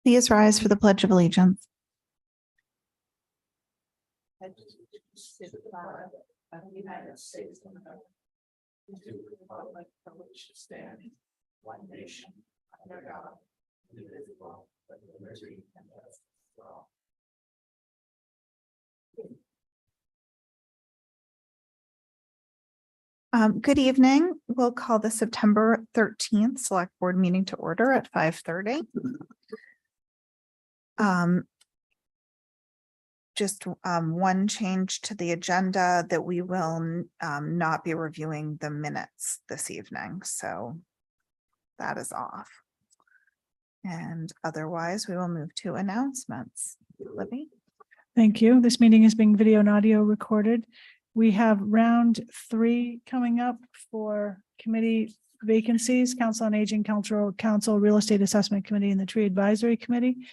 Please rise for the Pledge of Allegiance. To the flag of the United States of America, to the republic for which it stands, one nation, under God, indivisible, with liberty and justice for all. Good evening. We'll call the September 13th Select Board meeting to order at 5:30. Just one change to the agenda, that we will not be reviewing the minutes this evening, so that is off. And otherwise, we will move to announcements. Libby? Thank you. This meeting is being video and audio recorded. We have round 3 coming up for committee vacancies: Council on Aging, Cultural Council, Real Estate Assessment Committee, and the Tree Advisory Committee.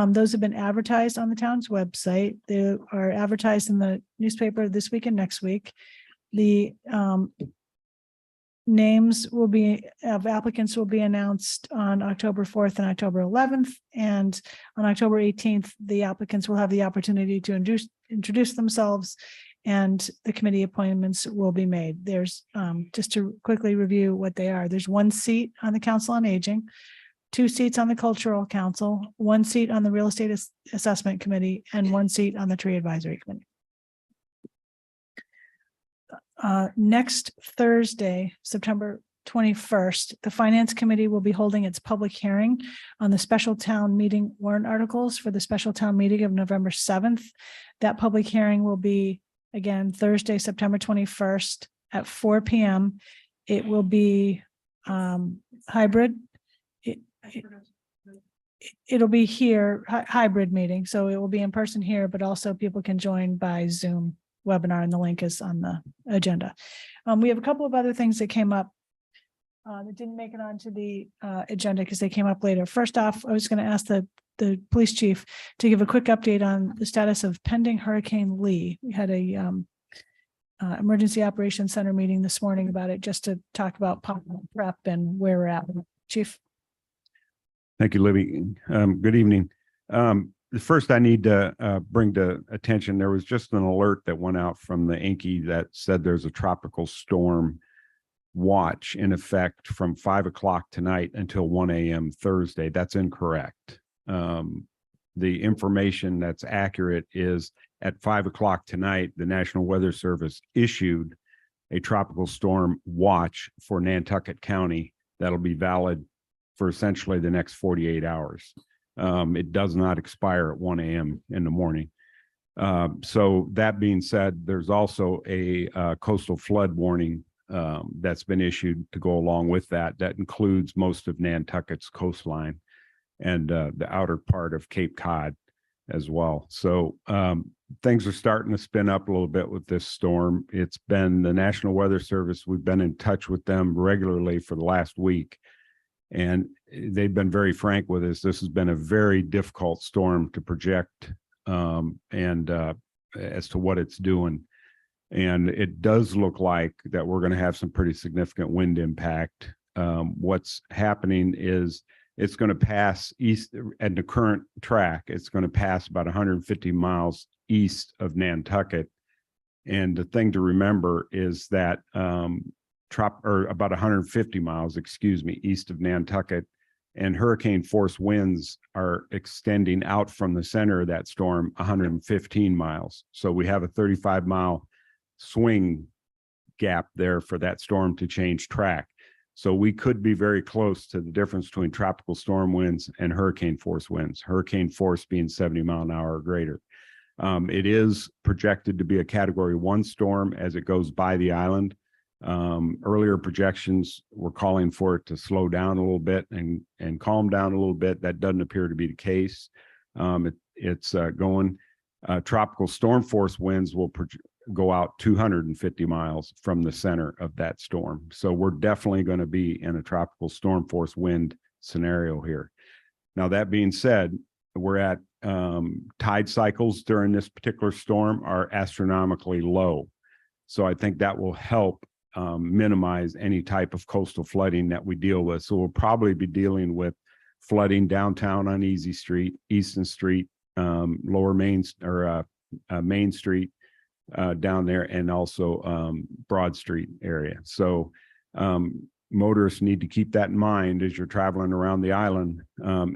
Those have been advertised on the town's website. They are advertised in the newspaper this week and next week. The names of applicants will be announced on October 4th and October 11th. And on October 18th, the applicants will have the opportunity to introduce themselves, and the committee appointments will be made. There's just to quickly review what they are. There's 1 seat on the Council on Aging, 2 seats on the Cultural Council, 1 seat on the Real Estate Assessment Committee, and 1 seat on the Tree Advisory Committee. Next Thursday, September 21st, the Finance Committee will be holding its public hearing on the special town meeting warrant articles for the special town meeting of November 7th. That public hearing will be, again, Thursday, September 21st at 4 p.m. It will be hybrid. It'll be here, hybrid meeting, so it will be in person here, but also people can join by Zoom webinar, and the link is on the agenda. We have a couple of other things that came up that didn't make it onto the agenda because they came up later. First off, I was going to ask the police chief to give a quick update on the status of pending Hurricane Lee. We had a Emergency Operations Center meeting this morning about it, just to talk about prep and where we're at. Chief. Thank you, Libby. Good evening. First, I need to bring to attention, there was just an alert that went out from the Inky that said there's a tropical storm watch in effect from 5 o'clock tonight until 1 a.m. Thursday. That's incorrect. The information that's accurate is at 5 o'clock tonight, the National Weather Service issued a tropical storm watch for Nantucket County that'll be valid for essentially the next 48 hours. It does not expire at 1 a.m. in the morning. So that being said, there's also a coastal flood warning that's been issued to go along with that. That includes most of Nantucket's coastline and the outer part of Cape Cod as well. So things are starting to spin up a little bit with this storm. It's been the National Weather Service. We've been in touch with them regularly for the last week, and they've been very frank with us. This has been a very difficult storm to project and as to what it's doing. And it does look like that we're going to have some pretty significant wind impact. What's happening is it's going to pass east at the current track. It's going to pass about 150 miles east of Nantucket. And the thing to remember is that about 150 miles, excuse me, east of Nantucket, and hurricane force winds are extending out from the center of that storm 115 miles. So we have a 35-mile swing gap there for that storm to change track. So we could be very close to the difference between tropical storm winds and hurricane force winds, hurricane force being 70 mile an hour or greater. It is projected to be a Category 1 storm as it goes by the island. Earlier projections were calling for it to slow down a little bit and calm down a little bit. That doesn't appear to be the case. It's going. Tropical storm force winds will go out 250 miles from the center of that storm. So we're definitely going to be in a tropical storm force wind scenario here. Now, that being said, we're at tide cycles during this particular storm are astronomically low. So I think that will help minimize any type of coastal flooding that we deal with. So we'll probably be dealing with flooding downtown on Easy Street, Easton Street, Lower Main or Main Street down there, and also Broad Street area. So motorists need to keep that in mind as you're traveling around the island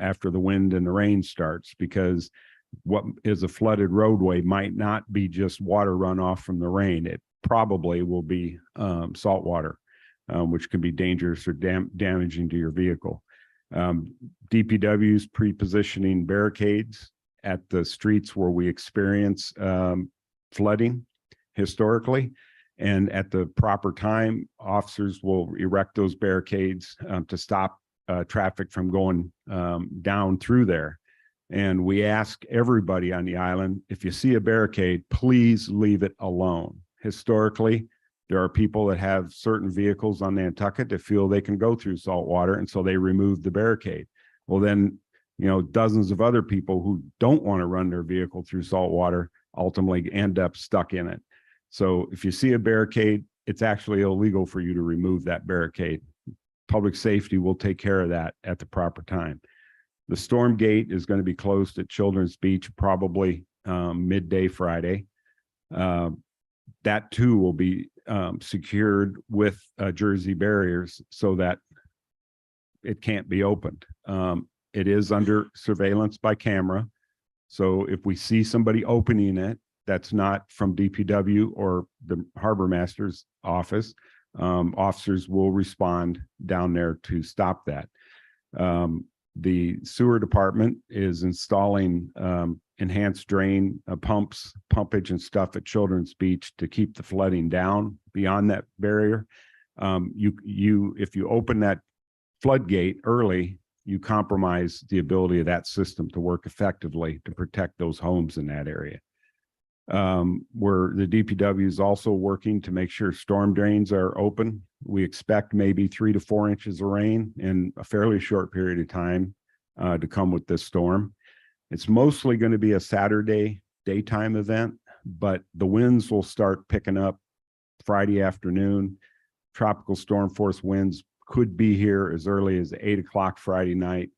after the wind and the rain starts, because what is a flooded roadway might not be just water runoff from the rain. It probably will be salt water, which can be dangerous or damaging to your vehicle. DPW's pre-positioning barricades at the streets where we experience flooding historically, and at the proper time, officers will erect those barricades to stop traffic from going down through there. And we ask everybody on the island, if you see a barricade, please leave it alone. Historically, there are people that have certain vehicles on Nantucket that feel they can go through salt water, and so they remove the barricade. Well, then, you know, dozens of other people who don't want to run their vehicle through salt water ultimately end up stuck in it. So if you see a barricade, it's actually illegal for you to remove that barricade. Public safety will take care of that at the proper time. The storm gate is going to be closed at Children's Beach probably midday Friday. That too will be secured with jersey barriers so that it can't be opened. It is under surveillance by camera. So if we see somebody opening it, that's not from DPW or the harbor master's office, officers will respond down there to stop that. The sewer department is installing enhanced drain pumpage and stuff at Children's Beach to keep the flooding down beyond that barrier. If you open that floodgate early, you compromise the ability of that system to work effectively to protect those homes in that area. Where the DPW is also working to make sure storm drains are open. We expect maybe 3 to 4 inches of rain in a fairly short period of time to come with this storm. It's mostly going to be a Saturday daytime event, but the winds will start picking up Friday afternoon. Tropical storm force winds could be here as early as 8 o'clock Friday night,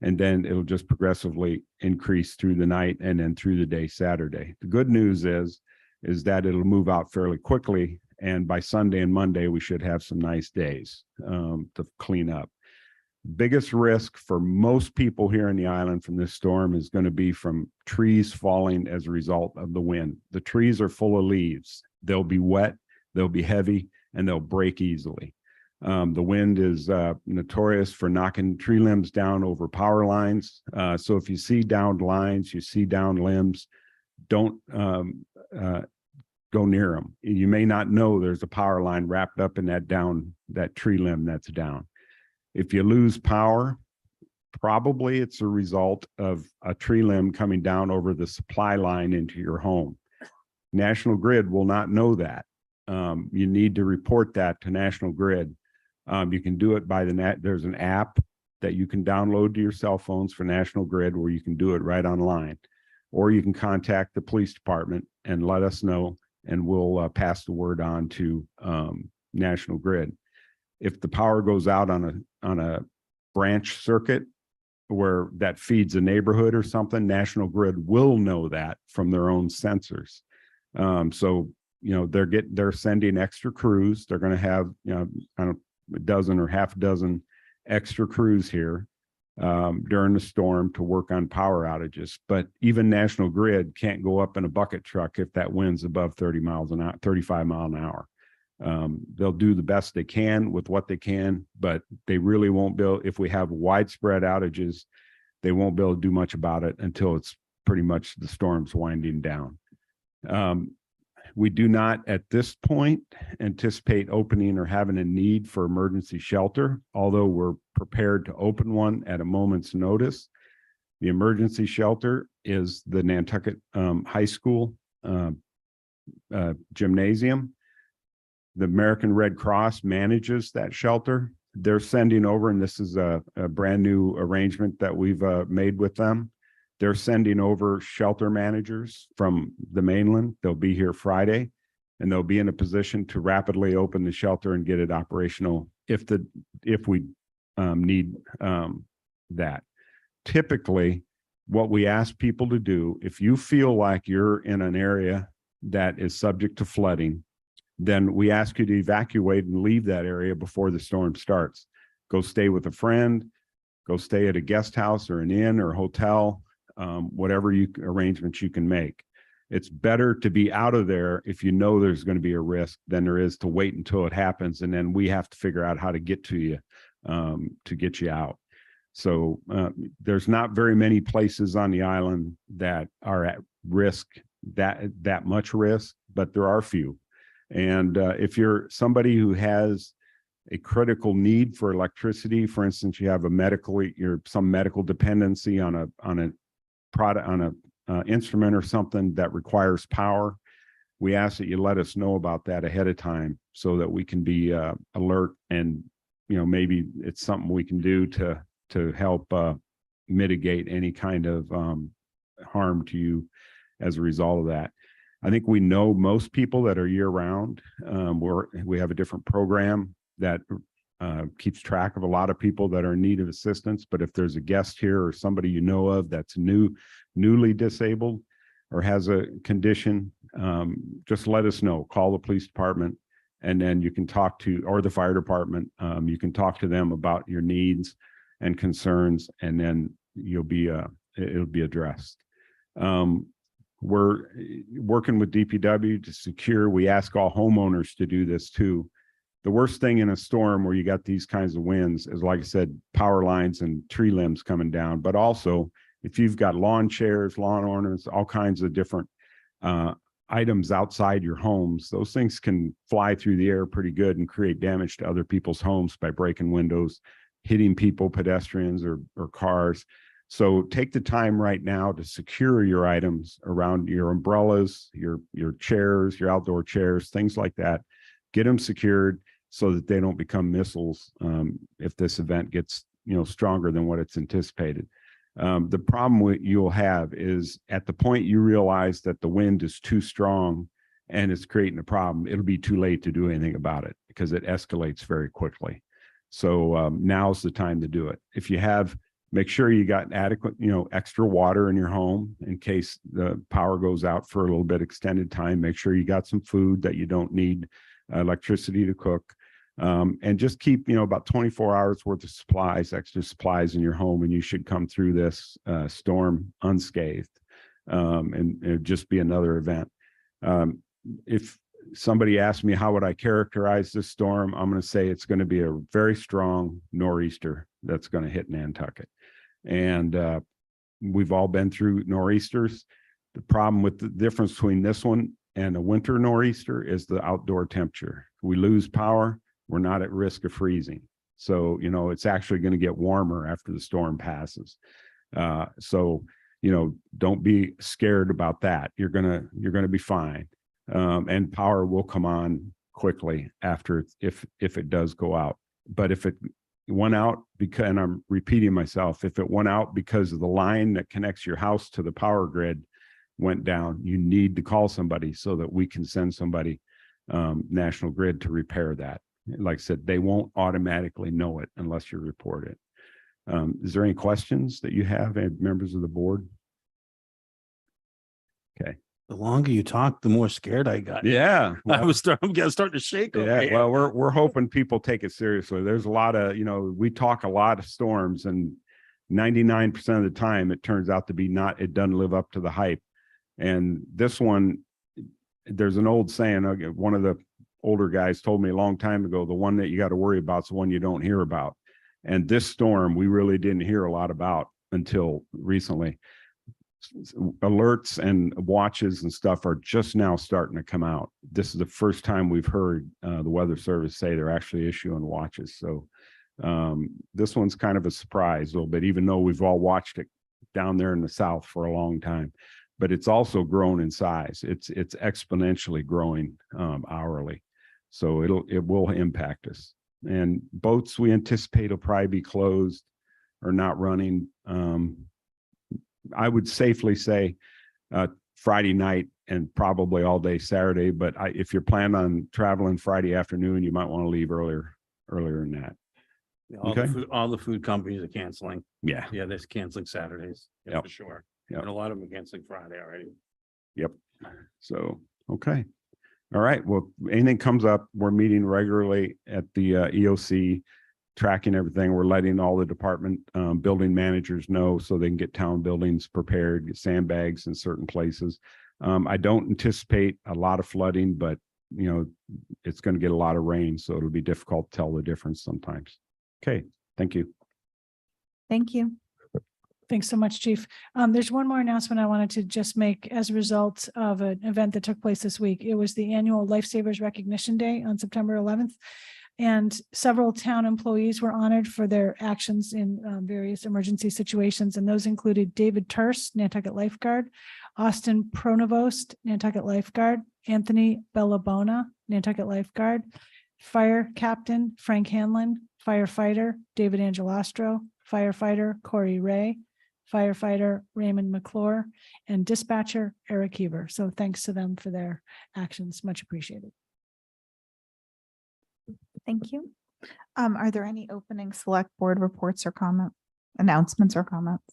and then it'll just progressively increase through the night and then through the day Saturday. The good news is that it'll move out fairly quickly, and by Sunday and Monday we should have some nice days to clean up. Biggest risk for most people here in the island from this storm is going to be from trees falling as a result of the wind. The trees are full of leaves. They'll be wet, they'll be heavy, and they'll break easily. The wind is notorious for knocking tree limbs down over power lines. So if you see downed lines, you see downed limbs, don't go near them. You may not know there's a power line wrapped up in that tree limb that's down. If you lose power, probably it's a result of a tree limb coming down over the supply line into your home. National Grid will not know that. You need to report that to National Grid. You can do it by there's an app that you can download to your cell phones for National Grid where you can do it right online. Or you can contact the police department and let us know, and we'll pass the word on to National Grid. If the power goes out on a branch circuit where that feeds a neighborhood or something, National Grid will know that from their own sensors. So, you know, they're sending extra crews. They're going to have, you know, I don't a dozen or half a dozen extra crews here during the storm to work on power outages. But even National Grid can't go up in a bucket truck if that wind's above 30 miles an hour, 35 miles an hour. They'll do the best they can with what they can, but they really won't be able, if we have widespread outages, they won't be able to do much about it until it's pretty much the storm's winding down. We do not at this point anticipate opening or having a need for emergency shelter, although we're prepared to open one at a moment's notice. The emergency shelter is the Nantucket High School gymnasium. The American Red Cross manages that shelter. They're sending over, and this is a brand new arrangement that we've made with them. They're sending over shelter managers from the mainland. They'll be here Friday, and they'll be in a position to rapidly open the shelter and get it operational if we need that. Typically, what we ask people to do, if you feel like you're in an area that is subject to flooding, then we ask you to evacuate and leave that area before the storm starts. Go stay with a friend, go stay at a guest house or an inn or hotel, whatever arrangements you can make. It's better to be out of there if you know there's going to be a risk than there is to wait until it happens, and then we have to figure out how to get to you to get you out. So there's not very many places on the island that are at risk, that much risk, but there are few. And if you're somebody who has a critical need for electricity, for instance, you have some medical dependency on a product, on a instrument or something that requires power, we ask that you let us know about that ahead of time so that we can be alert, and maybe it's something we can do to help mitigate any kind of harm to you as a result of that. I think we know most people that are year round. We have a different program that keeps track of a lot of people that are in need of assistance. But if there's a guest here or somebody you know of that's newly disabled or has a condition, just let us know. Call the police department, and then you can talk to, or the fire department. You can talk to them about your needs and concerns, and then it'll be addressed. We're working with DPW to secure. We ask all homeowners to do this too. The worst thing in a storm where you got these kinds of winds is, like I said, power lines and tree limbs coming down, but also if you've got lawn chairs, lawn ornaments, all kinds of different items outside your homes, those things can fly through the air pretty good and create damage to other people's homes by breaking windows, hitting people, pedestrians, or cars. So take the time right now to secure your items around your umbrellas, your chairs, your outdoor chairs, things like that. Get them secured so that they don't become missiles if this event gets stronger than what it's anticipated. The problem you'll have is at the point you realize that the wind is too strong and it's creating a problem, it'll be too late to do anything about it because it escalates very quickly. So now's the time to do it. If you have, make sure you got adequate, extra water in your home in case the power goes out for a little bit extended time. Make sure you got some food that you don't need electricity to cook. And just keep, about 24 hours worth of supplies, extra supplies in your home, and you should come through this storm unscathed. And it'd just be another event. If somebody asked me how would I characterize this storm, I'm going to say it's going to be a very strong nor'easter that's going to hit Nantucket. And we've all been through nor'easters. The problem with the difference between this one and a winter nor'easter is the outdoor temperature. We lose power, we're not at risk of freezing. So, it's actually going to get warmer after the storm passes. So, don't be scared about that. You're going to be fine. And power will come on quickly after if it does go out. But if it went out because, and I'm repeating myself, if it went out because of the line that connects your house to the power grid went down, you need to call somebody so that we can send somebody, National Grid, to repair that. Like I said, they won't automatically know it unless you report it. Is there any questions that you have, members of the board? Okay. The longer you talk, the more scared I got. Yeah. I'm starting to shake. Yeah, well, we're hoping people take it seriously. There's a lot of, we talk a lot of storms, and 99% of the time it turns out to be it doesn't live up to the hype. And this one, there's an old saying, one of the older guys told me a long time ago, the one that you got to worry about is the one you don't hear about. And this storm, we really didn't hear a lot about until recently. Alerts and watches and stuff are just now starting to come out. This is the first time we've heard the Weather Service say they're actually issuing watches. So this one's kind of a surprise a little bit, even though we've all watched it down there in the South for a long time. But it's also grown in size. It's exponentially growing hourly. So it will impact us. And boats we anticipate will probably be closed or not running. I would safely say Friday night and probably all day Saturday, but if you're planning on traveling Friday afternoon, you might want to leave earlier than that. Okay. All the food companies are canceling. Yeah. Yeah, they're canceling Saturdays. Yeah, Yep. for sure. Yep. And a lot of them are canceling Friday already. Yep. So, okay. All right. Well, anything comes up, we're meeting regularly at the EOC, tracking everything. We're letting all the department building managers know so they can get town buildings prepared, get sandbags in certain places. I don't anticipate a lot of flooding, but you know, it's going to get a lot of rain, so it'll be difficult to tell the difference sometimes. Okay. Thank you. Thank you. Thanks so much, Chief. There's one more announcement I wanted to just make as a result of an event that took place this week. It was the annual Lifesavers Recognition Day on September 11th. And several town employees were honored for their actions in various emergency situations. And those included David Turse, Nantucket Lifeguard, Austin Pronovost, Nantucket Lifeguard, Anthony Bellabona, Nantucket Lifeguard, Fire Captain Frank Hanlon, firefighter David Angelastro, firefighter Corey Ray, firefighter Raymond McClure, and dispatcher Eric Heber. So thanks to them for their actions. Much appreciated. Thank you. Are there any opening select board reports or announcements or comments?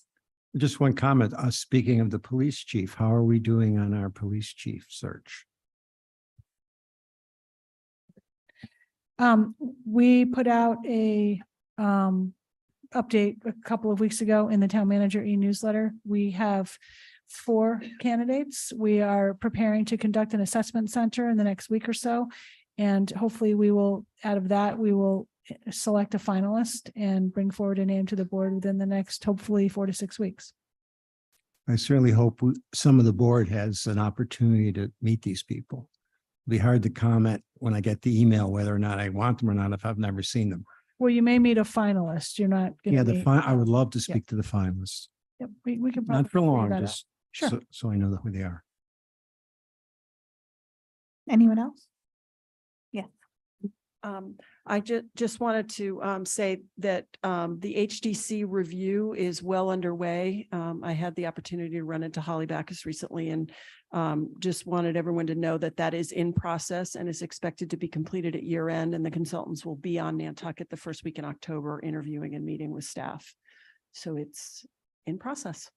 Just one comment. Speaking of the police chief, how are we doing on our police chief search? We put out a update a couple of weeks ago in the town manager e-newsletter. We have 4 candidates. We are preparing to conduct an assessment center in the next week or so. And hopefully we will, out of that, we will select a finalist and bring forward a name to the board within the next, hopefully 4 to 6 weeks. I certainly hope some of the board has an opportunity to meet these people. It'll be hard to comment when I get the email whether or not I want them or not if I've never seen them. Well, you may meet a finalist. You're not. Yeah, meet, I would love to speak to the finalists. Yep, we can Not for probably figure long, that out. just Sure. so I know who they are. Anyone else? I just wanted to say that the HDC review is well underway. I had the opportunity to run into Holly Backus recently and just wanted everyone to know that that is in process and is expected to be completed at year end. And the consultants will be on Nantucket the first week in October, interviewing and meeting with staff. So it's in process.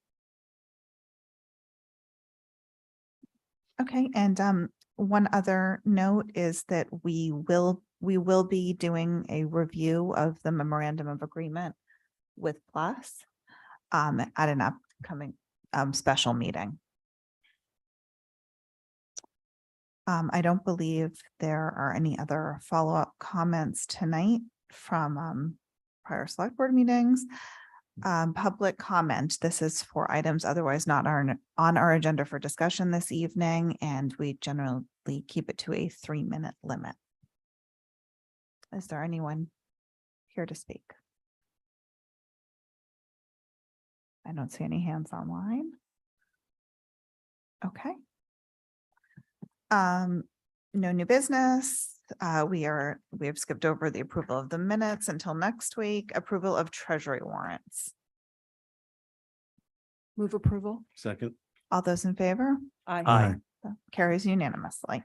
Okay, and one other note is that we will be doing a review of the memorandum of agreement with Plus at an upcoming special meeting. I don't believe there are any other follow-up comments tonight from prior select board meetings. Public comment. This is for items otherwise not on our agenda for discussion this evening, and we generally keep it to a 3-minute limit. Is there anyone here to speak? I don't see any hands online. Okay. No new business. We have skipped over the approval of the minutes until next week. Approval of Treasury warrants. Move approval. Second. All those in favor? Aye. That carries unanimously.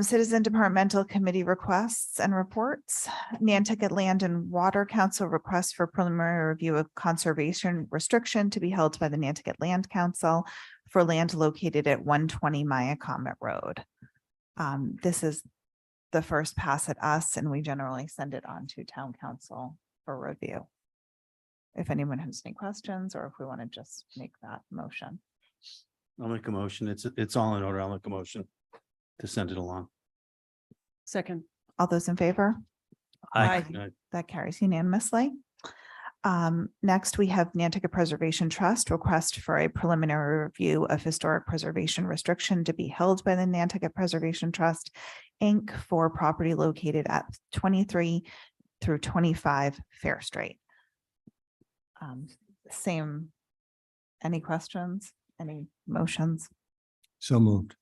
Citizen Departmental Committee requests and reports. Nantucket Land and Water Council requests for preliminary review of conservation restriction to be held by the Nantucket Land Council for land located at 120 Miacomet Road. This is the first pass at us, and we generally send it on to town council for review. If anyone has any questions, or if we want to just make that motion. I'll make a motion. It's all in order. I'll make a motion to send it along. Second. All those in favor? Aye. That carries unanimously. Next, we have Nantucket Preservation Trust request for a preliminary review of historic preservation restriction to be held by the Nantucket Preservation Trust, Inc. for property located at 23 through 25 Fair Street. Same. Any questions? Any motions? So moved.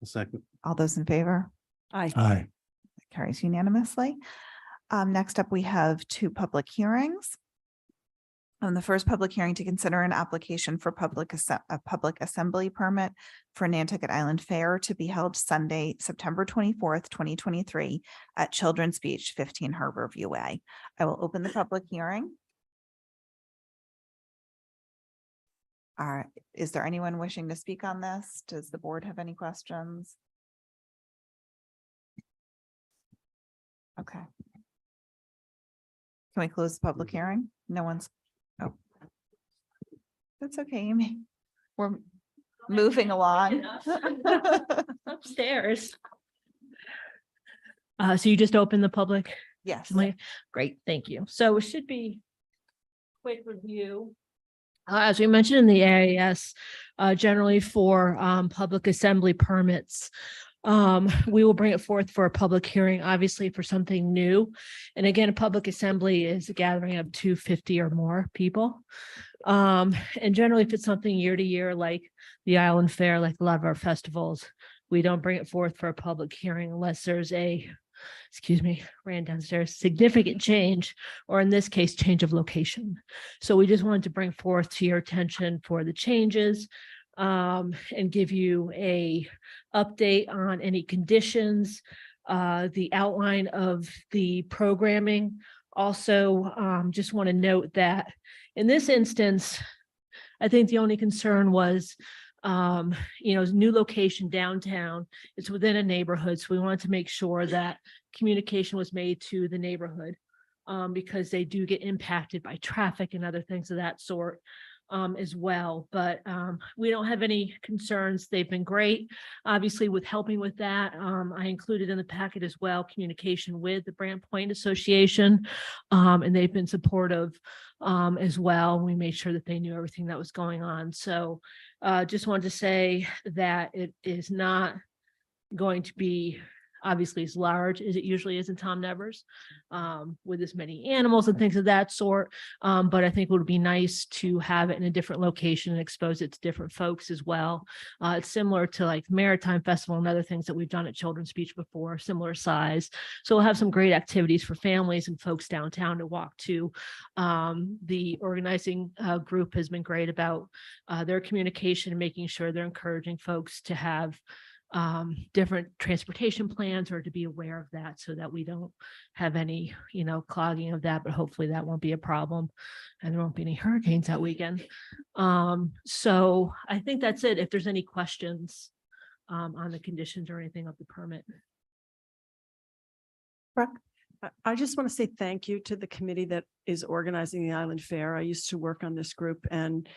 Second. All those in favor? Aye. Aye. Carries unanimously. Next up, we have 2 public hearings. The first public hearing to consider an application for a public assembly permit for Nantucket Island Fair to be held Sunday, September 24th, 2023 at Children's Beach, 15 Harborview Way. I will open the public hearing. Is there anyone wishing to speak on this? Does the board have any questions? Okay. Can we close the public hearing? No one's, oh. That's okay, Amy. We're moving along. Upstairs. So you just opened the public? Yes. Great, thank you. So it should be quick review. As we mentioned in the AIS, generally for public assembly permits, we will bring it forth for a public hearing, obviously for something new. And again, a public assembly is a gathering of 250 or more people. And generally, if it's something year to year, like the Island Fair, like a lot of our festivals, we don't bring it forth for a public hearing unless there's ran downstairs, significant change, or in this case, change of location. So we just wanted to bring forth to your attention for the changes and give you a update on any conditions, the outline of the programming. Also, just want to note that in this instance, I think the only concern was new location downtown. It's within a neighborhood. So we wanted to make sure that communication was made to the neighborhood because they do get impacted by traffic and other things of that sort as well. But we don't have any concerns. They've been great, obviously, with helping with that. I included in the packet as well communication with the Brant Point Association, and they've been supportive as well. We made sure that they knew everything that was going on. So just wanted to say that it is not going to be obviously as large as it usually is in Tom Nevers with as many animals and things of that sort. But I think it would be nice to have it in a different location and expose it to different folks as well. It's similar to like Maritime Festival and other things that we've done at Children's Beach before, similar size. So we'll have some great activities for families and folks downtown to walk to. The organizing group has been great about their communication and making sure they're encouraging folks to have different transportation plans or to be aware of that so that we don't have any, clogging of that, but hopefully that won't be a problem and there won't be any hurricanes that weekend. So I think that's it. If there's any questions on the conditions or anything of the permit. I just want to say thank you to the committee that is organizing the Island Fair. I used to work on this group, and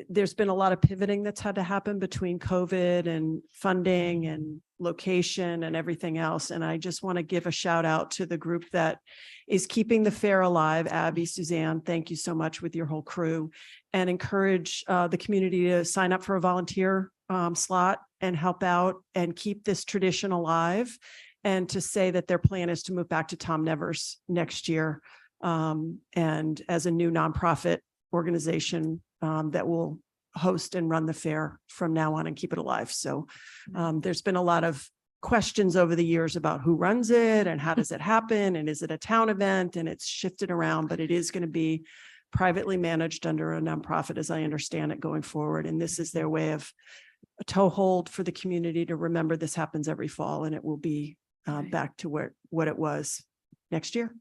there's been a lot of pivoting that's had to happen between COVID and funding and location and everything else. And I just want to give a shout out to the group that is keeping the fair alive. Abby, Suzanne, thank you so much with your whole crew, and encourage the community to sign up for a volunteer slot and help out and keep this tradition alive. And to say that their plan is to move back to Tom Nevers next year. And as a new nonprofit organization that will host and run the fair from now on and keep it alive. So there's been a lot of questions over the years about who runs it and how does it happen and is it a town event, and it's shifted around, but it is going to be privately managed under a nonprofit as I understand it going forward. And this is their way of a toehold for the community to remember this happens every fall, and it will be back to what it was next year.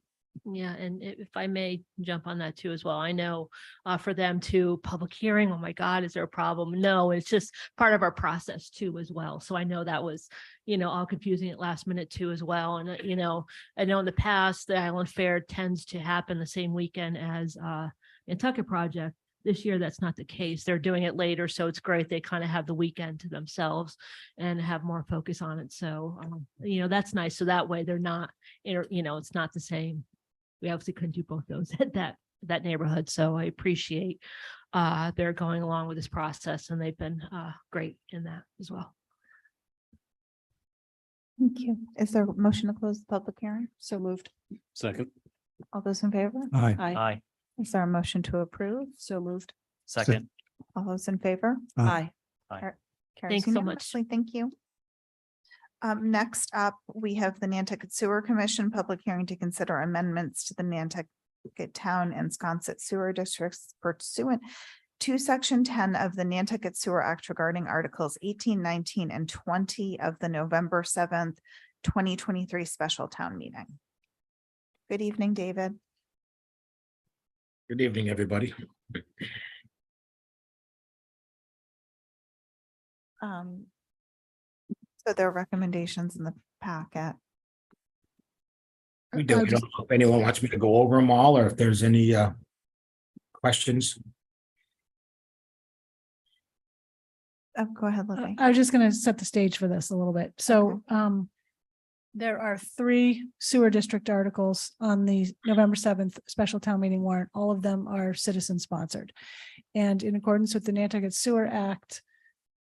Yeah, and if I may jump on that too as well, I know for them to public hearing, oh my God, is there a problem? No, it's just part of our process too as well. So I know that was, all confusing at last minute too as well. And, I know in the past, the Island Fair tends to happen the same weekend as Nantucket project. This year, that's not the case. They're doing it later. So it's great. They kind of have the weekend to themselves and have more focus on it. So, that's nice. So that way they're not, it's not the same. We obviously couldn't do both those at that neighborhood. So I appreciate they're going along with this process, and they've been great in that as well. Thank you. Is there a motion to close the public hearing? So moved. Second. All those in favor? Aye. Aye. Is there a motion to approve? So moved. Second. All those in favor? Aye. Carries Thanks so much. unanimously. Thank you. Next up, we have the Nantucket Sewer Commission public hearing to consider amendments to the Nantucket Town and Sconset Sewer Districts pursuant to Section 10 of the Nantucket Sewer Act regarding Articles 18, 19, and 20 of the November 7th, 2023 special town meeting. Good evening, David. Good evening, everybody. So there are recommendations in the packet. We don't know if anyone wants me to go over them all or if there's any questions. Go ahead, Libby. I was just gonna set the stage for this a little bit. So there are 3 sewer district articles on the November 7th special town meeting warrant. All of them are citizen sponsored. And in accordance with the Nantucket Sewer Act,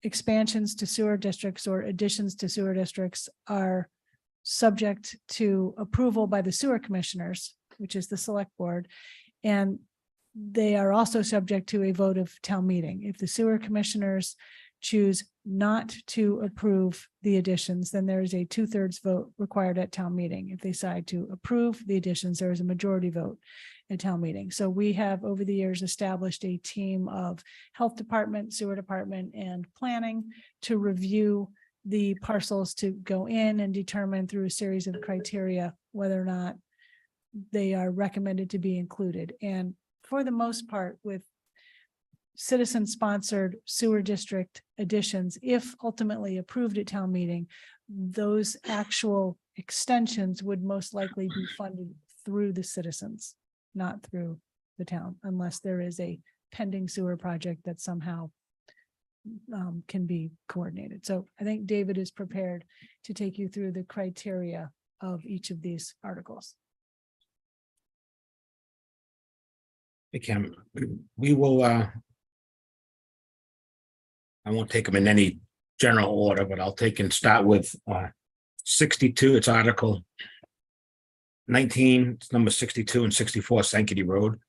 expansions to sewer districts or additions to sewer districts are subject to approval by the sewer commissioners, which is the select board. And they are also subject to a vote of town meeting. If the sewer commissioners choose not to approve the additions, then there is a 2/3 vote required at town meeting. If they decide to approve the additions, there is a majority vote at town meeting. So we have over the years established a team of health department, sewer department, and planning to review the parcels to go in and determine through a series of criteria whether or not they are recommended to be included. And for the most part, with citizen-sponsored sewer district additions, if ultimately approved at town meeting, those actual extensions would most likely be funded through the citizens, not through the town, unless there is a pending sewer project that somehow can be coordinated. So I think David is prepared to take you through the criteria of each of these articles. Hey, Kim, we will, I won't take them in any general order, but I'll take and start with 62. It's Article 19, it's number 62 and 64 Sankaty Road.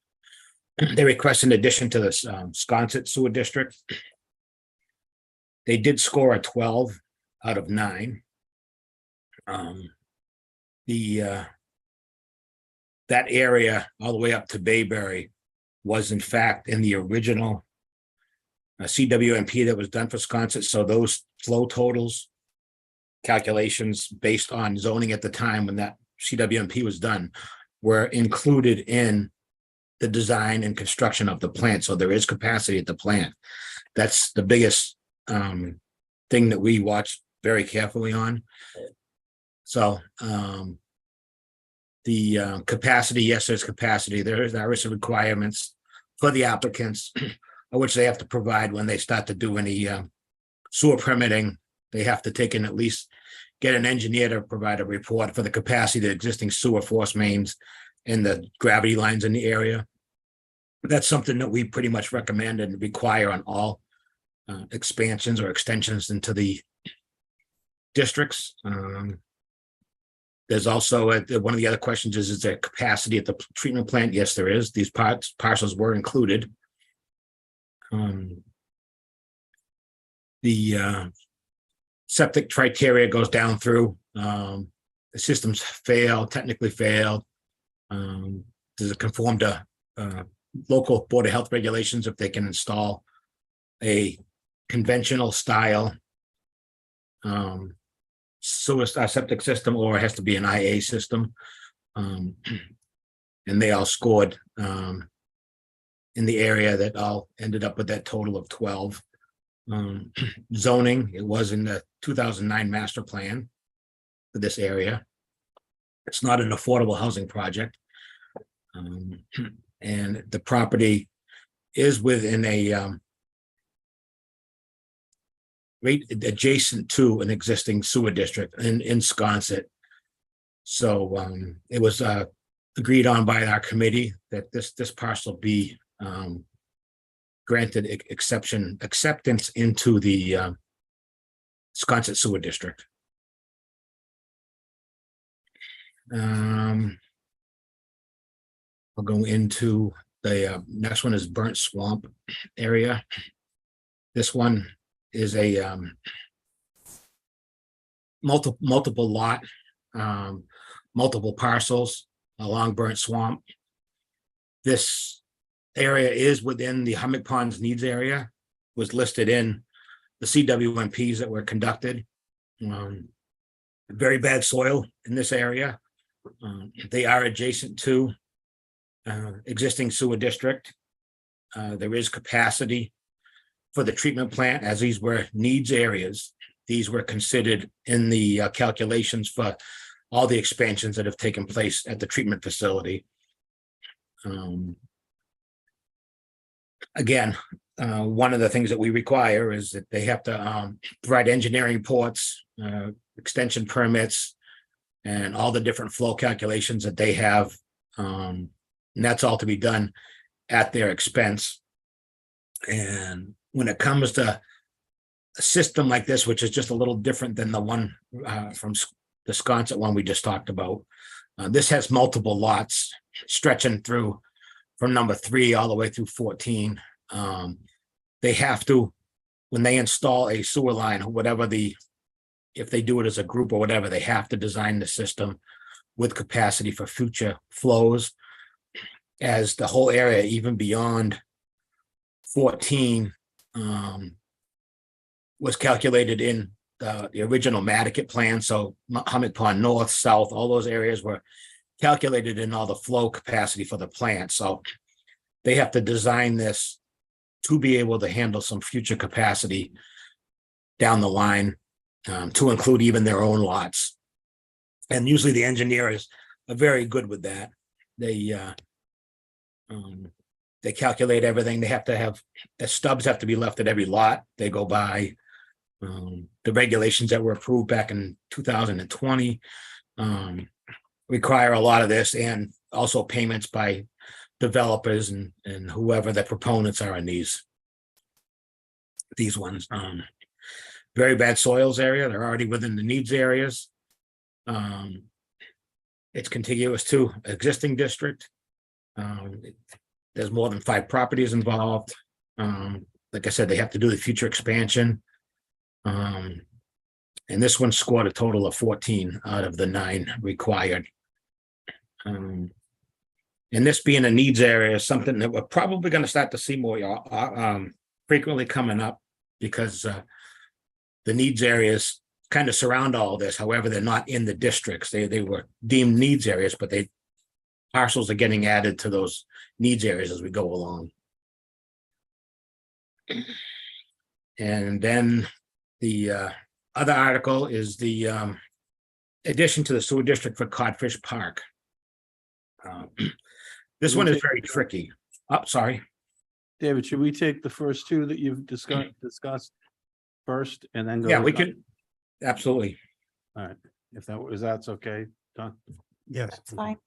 They request an addition to the Sconset Sewer District. They did score a 12 out of 9. That area all the way up to Bayberry was in fact in the original CWMP that was done for Sconset. So those flow totals calculations based on zoning at the time when that CWMP was done were included in the design and construction of the plant. So there is capacity at the plant. That's the biggest thing that we watch very carefully on. So the capacity, yes, there's capacity. There is some requirements for the applicants, which they have to provide when they start to do any sewer permitting. They have to take in at least get an engineer to provide a report for the capacity of the existing sewer force mains and the gravity lines in the area. That's something that we pretty much recommend and require on all expansions or extensions into the districts. There's also one of the other questions is there capacity at the treatment plant? Yes, there is. These parcels were included. The septic criteria goes down through. The systems technically failed. Does it conform to local Board of Health regulations if they can install a conventional style septic system, or it has to be an IA system? And they all scored in the area that all ended up with that total of 12. Zoning, it was in the 2009 master plan for this area. It's not an affordable housing project. And the property is within a right adjacent to an existing sewer district in Sconset. So it was agreed on by our committee that this parcel be granted acceptance into the Sconset Sewer District. I'll go into the next one is Burnt Swamp area. This one is a multiple lot, multiple parcels along Burnt Swamp. this area is within the Hummock Ponds needs area, was listed in the CWMPs that were conducted. Very bad soil in this area. They are adjacent to existing sewer district. There is capacity for the treatment plant, as these were needs areas. These were considered in the calculations for all the expansions that have taken place at the treatment facility. Again, one of the things that we require is that they have to provide engineering reports, extension permits, and all the different flow calculations that they have. And that's all to be done at their expense. And when it comes to a system like this, which is just a little different than the one from the Sconset one we just talked about, this has multiple lots stretching through from number 3 all the way through 14. They have to, when they install a sewer line, whatever if they do it as a group or whatever, they have to design the system with capacity for future flows, as the whole area, even beyond 14, was calculated in the original Miacomet plan. So Hummock Pond North, South, all those areas were calculated in all the flow capacity for the plant. So they have to design this to be able to handle some future capacity down the line, to include even their own lots. And usually the engineers are very good with that. They calculate everything. They have to have, the stubs have to be left at every lot. They go by the regulations that were approved back in 2020, require a lot of this, and also payments by developers and whoever the proponents are in these ones. Very bad soils area. They're already within the needs areas. It's contiguous to existing district. There's more than 5 properties involved. Like I said, they have to do the future expansion. And this one scored a total of 14 out of the 9 required. And this being a needs area is something that we're probably going to start to see more frequently coming up, because the needs areas kind of surround all this. However, they're not in the districts. They were deemed needs areas, but parcels are getting added to those needs areas as we go along. And then the other article is the addition to the sewer district for Codfish Park. This one is very tricky. Oh, sorry. David, should we take the first 2 that you've discussed first and then go? Yeah, we can. Absolutely. All right, if that's okay, Don? Yes. That's fine.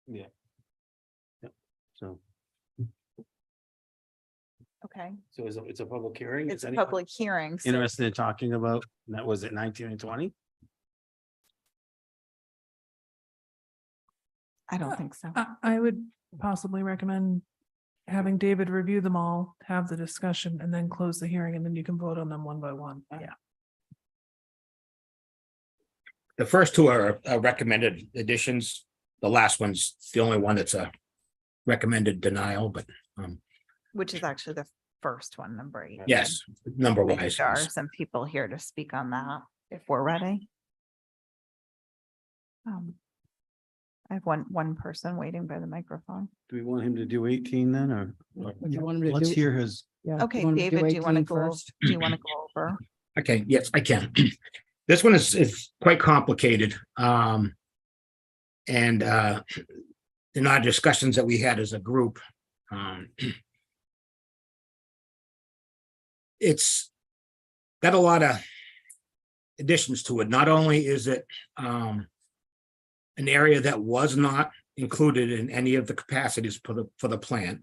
Yeah. Yep. So Okay, it's a public hearing? it's Is a anyone public hearing. So interested in talking about, that was it 19 and 20? I don't think so. I would possibly recommend having David review them all, have the discussion, and then close the hearing, and then you can vote on them one by one. Yeah. The first 2 are recommended additions. The last one's the only one that's a recommended denial, but Which is actually the first one, number 8. yes, number wise. There are some people here to speak on that if we're ready. I have one person waiting by the microphone. Do we want him to do 18 then, or? Let's hear his. Okay, David, do you want to go? Do you want to go over? Okay, yes, I can. This one is quite complicated. And in our discussions that we had as a group, it's got a lot of additions to it. Not only is it an area that was not included in any of the capacities for the plant.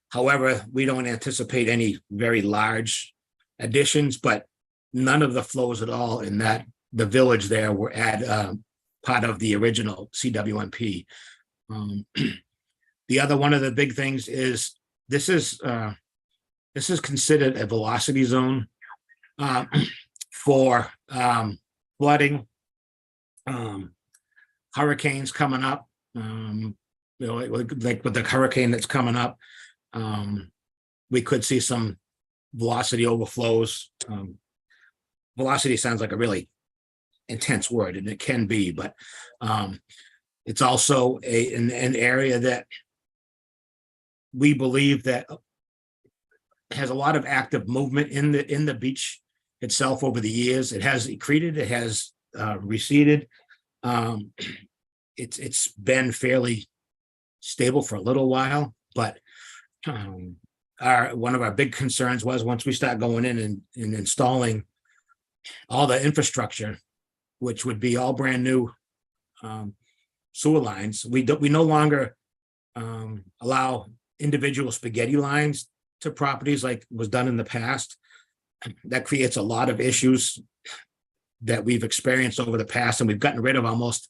However, we don't anticipate any very large additions, but none of the flows at all in the village there were part of the original CWMP. The other one of the big things is this is considered a velocity zone for flooding, hurricanes coming up. you know, like with the hurricane that's coming up, we could see some velocity overflows. Velocity sounds like a really intense word, and it can be, but it's also an area that we believe that has a lot of active movement in the beach itself over the years. It has accreted, it has receded. It's been fairly stable for a little while, but one of our big concerns was once we start going in and installing all the infrastructure, which would be all brand new sewer lines, we no longer allow individual spaghetti lines to properties like was done in the past. That creates a lot of issues that we've experienced over the past, and we've gotten rid of most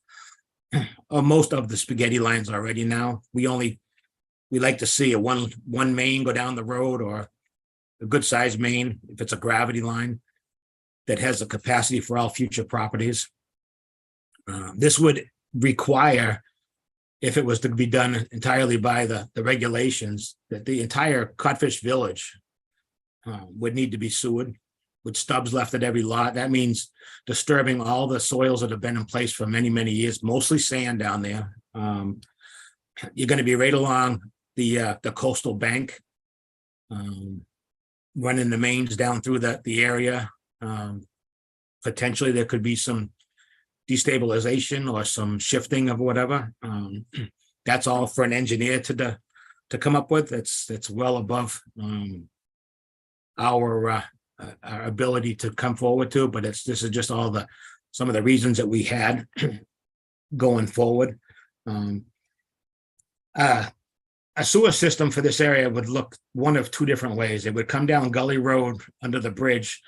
of the spaghetti lines already now. We like to see a one main go down the road, or a good sized main if it's a gravity line that has the capacity for all future properties. This would require, if it was to be done entirely by the regulations, that the entire Codfish Village would need to be sewered with stubs left at every lot. That means disturbing all the soils that have been in place for many, many years, mostly sand down there. You're going to be right along the coastal bank, running the mains down through the area. Potentially there could be some destabilization or some shifting of whatever. That's all for an engineer to come up with. It's well above our ability to come forward to, but this is just some of the reasons that we had going forward. A sewer system for this area would look one of two different ways. It would come down Gully Road under the bridge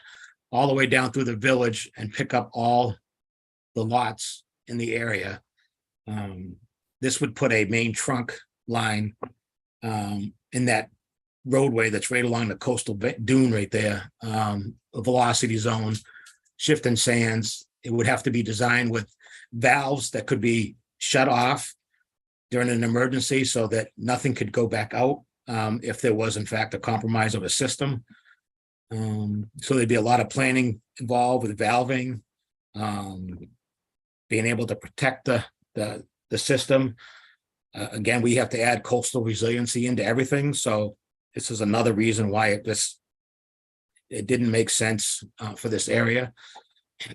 all the way down through the village and pick up all the lots in the area. This would put a main trunk line in that roadway that's right along the coastal dune right there, a velocity zone, shifting sands. It would have to be designed with valves that could be shut off during an emergency so that nothing could go back out if there was in fact a compromise of a system. So there'd be a lot of planning involved with valving, being able to protect the system. Again, we have to add coastal resiliency into everything. So this is another reason why it didn't make sense for this area.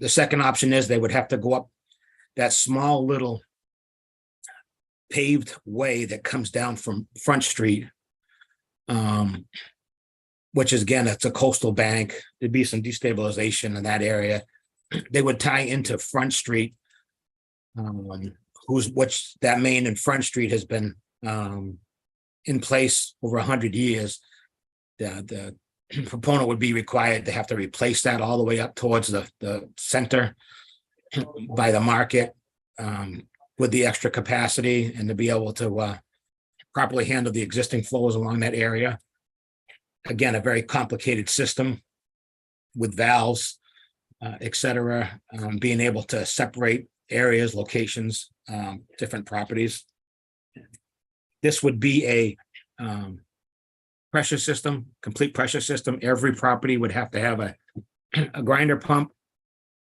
The second option is they would have to go up that small little paved way that comes down from Front Street, which is, again, it's a coastal bank. There'd be some destabilization in that area. They would tie into Front Street, which that main and Front Street has been in place over 100 years. The proponent would be required to have to replace that all the way up towards the center by the market with the extra capacity and to be able to properly handle the existing flows along that area. Again, a very complicated system with valves, et cetera, being able to separate areas, locations, different properties. This would be a pressure system, complete pressure system. Every property would have to have a grinder pump.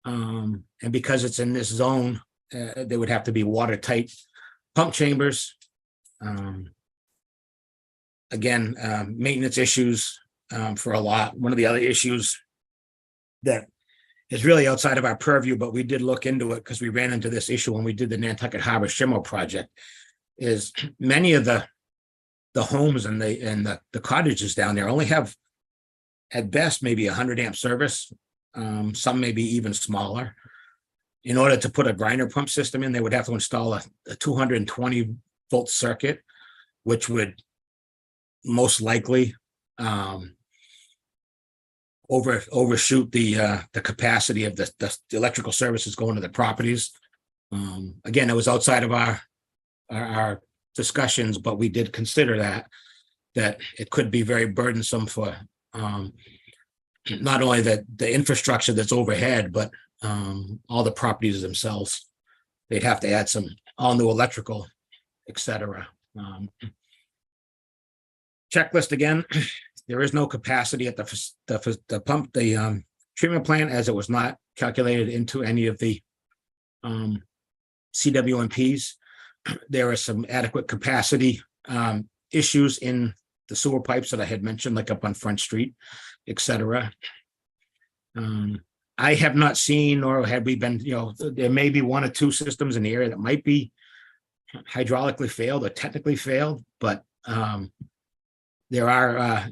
And because it's in this zone, there would have to be watertight pump chambers. Again, maintenance issues for a lot. One of the other issues that is really outside of our purview, but we did look into it because we ran into this issue when we did the Nantucket Harbor Shimmo project, is many of the homes and the cottages down there only have at best maybe 100 amp service. Some maybe even smaller. In order to put a grinder pump system in, they would have to install a 220 volt circuit, which would most likely overshoot the capacity of the electrical services going to the properties. Again, it was outside of our discussions, but we did consider that it could be very burdensome for not only the infrastructure that's overhead, but all the properties themselves. They'd have to add some all new electrical, et cetera. Checklist again, there is no capacity at the treatment plant, as it was not calculated into any of the CWMPs. There are some adequate capacity issues in the sewer pipes that I had mentioned, like up on Front Street, et cetera. I have not seen, nor have we been, there may be one or two systems in the area that might be hydraulically failed or technically failed, but there are,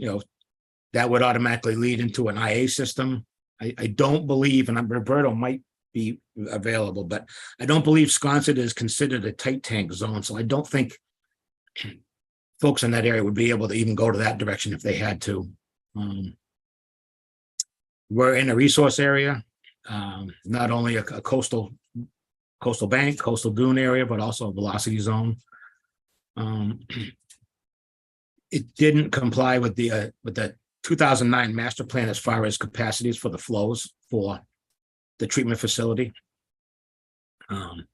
that would automatically lead into an IA system. I don't believe, and Roberto might be available, but I don't believe Sconset is considered a tight tank zone. So I don't think folks in that area would be able to even go to that direction if they had to. We're in a resource area, not only a coastal bank, coastal dune area, but also a velocity zone. It didn't comply with the 2009 master plan as far as capacities for the flows for the treatment facility. Not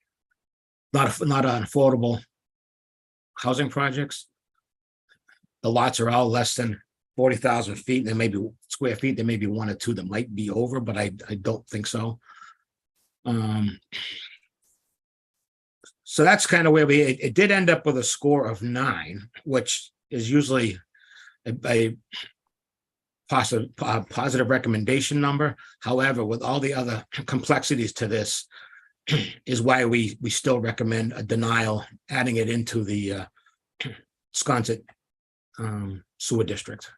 on affordable housing projects. The lots are all less than 40,000 feet. There may be square feet. There may be one or two that might be over, but I don't think so. So that's kind of where it did end up with a score of 9, which is usually a positive recommendation number. However, with all the other complexities to this is why we still recommend a denial, adding it into the Sconset sewer district.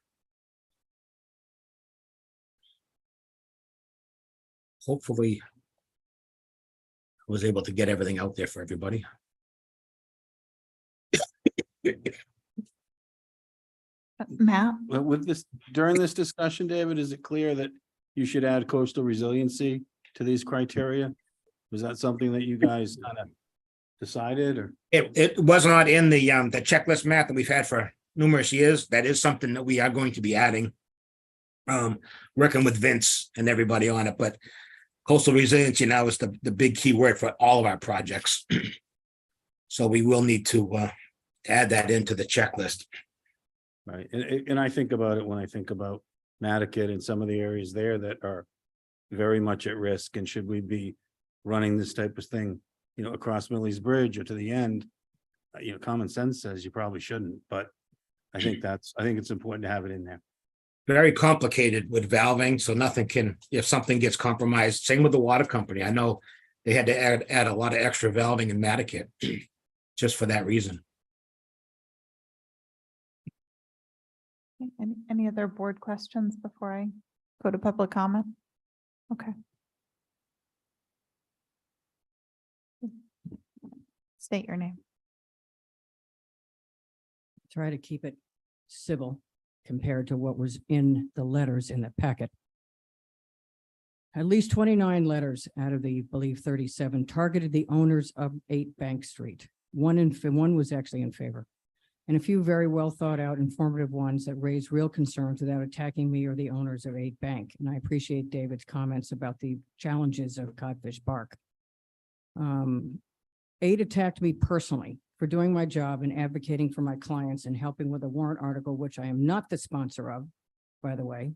Hopefully I was able to get everything out there for everybody. Matt? Well, with this, during this discussion, David, is it clear that you should add coastal resiliency to these criteria? Was that something that you guys kind of decided, or? It was not in the checklist, Matt, that we've had for numerous years. That is something that we are going to be adding. Working with Vince and everybody on it, but coastal resiliency now is the big key word for all of our projects. So we will need to add that into the checklist. Right, and I think about it when I think about Nantucket and some of the areas there that are very much at risk, and should we be running this type of thing, across Millie's Bridge or to the end? Common sense says you probably shouldn't, but I think it's important to have it in there. Very complicated with valving, so nothing can, if something gets compromised, same with the water company. I know they had to add a lot of extra valving in Nantucket just for that reason. Any other board questions before I go to public comment? Okay. State your name. Try to keep it civil compared to what was in the letters in the packet. At least 29 letters out of the, I believe, 37 targeted the owners of 8 Bank Street. One was actually in favor, and a few very well thought out, informative ones that raised real concerns without attacking me or the owners of 8 Bank. And I appreciate David's comments about the challenges of Codfish Park. 8 attacked me personally for doing my job and advocating for my clients and helping with a warrant article, which I am not the sponsor of, by the way.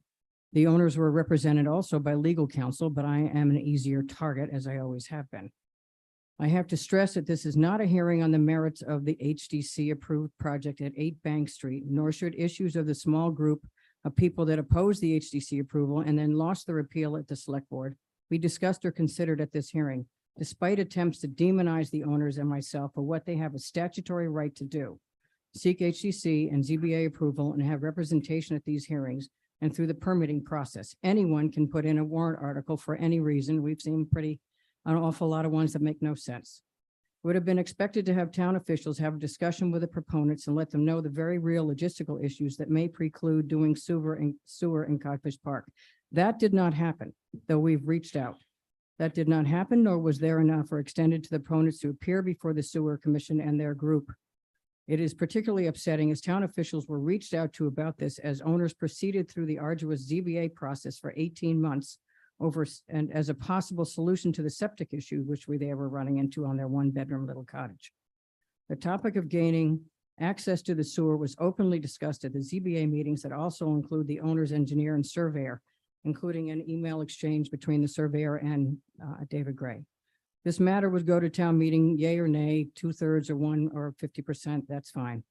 The owners were represented also by legal counsel, but I am an easier target, as I always have been. I have to stress that this is not a hearing on the merits of the HDC approved project at 8 Bank Street, nor should issues of the small group of people that opposed the HDC approval and then lost the repeal at the select board be discussed or considered at this hearing, despite attempts to demonize the owners and myself for what they have a statutory right to do. Seek HDC and ZBA approval and have representation at these hearings and through the permitting process. Anyone can put in a warrant article for any reason. We've seen an awful lot of ones that make no sense. It would have been expected to have town officials have a discussion with the proponents and let them know the very real logistical issues that may preclude doing sewer in Codfish Park. That did not happen, though we've reached out. That did not happen, nor was there enough or extended to the opponents to appear before the sewer commission and their group. It is particularly upsetting as town officials were reached out to about this as owners proceeded through the arduous ZBA process for 18 months and as a possible solution to the septic issue, which they were running into on their 1-bedroom little cottage. The topic of gaining Access to the sewer was openly discussed at the ZBA meetings that also include the owner's engineer and surveyor, including an email exchange between the surveyor and David Gray. This matter would go to town meeting, yay or nay, 2/3 or 1 or 50%, that's fine.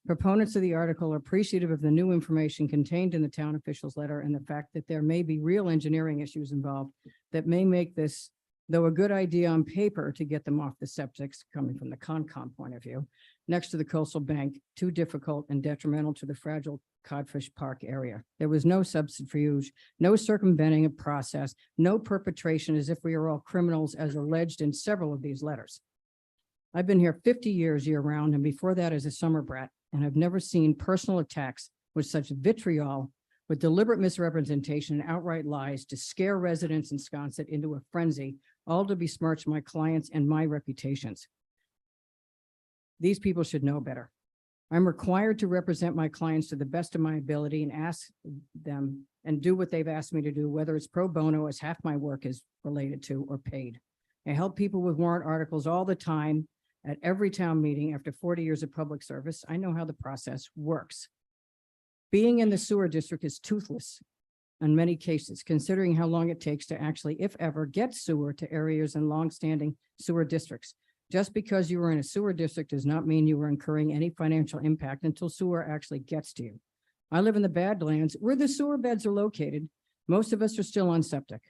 Proponents of the article are appreciative of the new information contained in the town official's letter and the fact that there may be real engineering issues involved that may make this, though a good idea on paper to get them off the septics, coming from the Concom point of view, next to the coastal bank, too difficult and detrimental to the fragile Codfish Park area. There was no subterfuge, no circumventing of process, no perpetration as if we are all criminals as alleged in several of these letters. I've been here 50 years year round and before that as a summer brat, and I've never seen personal attacks with such vitriol, with deliberate misrepresentation and outright lies to scare residents in Sconset into a frenzy, all to besmirch my clients and my reputations. These people should know better. I'm required to represent my clients to the best of my ability and ask them and do what they've asked me to do, whether it's pro bono, as half my work is related to, or paid. I help people with warrant articles all the time at every town meeting. After 40 years of public service, I know how the process works. Being in the sewer district is toothless in many cases, considering how long it takes to actually, if ever, get sewer to areas in longstanding sewer districts. Just because you are in a sewer district does not mean you are incurring any financial impact until sewer actually gets to you. I live in the Badlands where the sewer beds are located. Most of us are still on septic.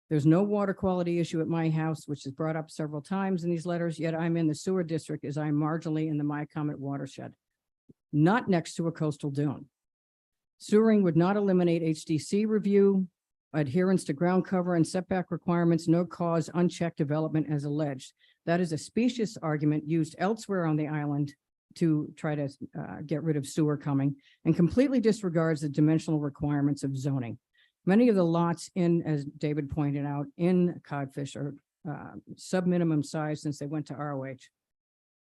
There's no water quality issue at my house, which is brought up several times in these letters, yet I'm in the sewer district as I'm marginally in the Miacomet watershed, not next to a coastal dune. Sewering would not eliminate HDC review, adherence to ground cover and setback requirements, no cause unchecked development as alleged. That is a specious argument used elsewhere on the island to try to get rid of sewer coming and completely disregards the dimensional requirements of zoning. Many of the lots in, as David pointed out, in Codfish are sub-minimum size since they went to ROH.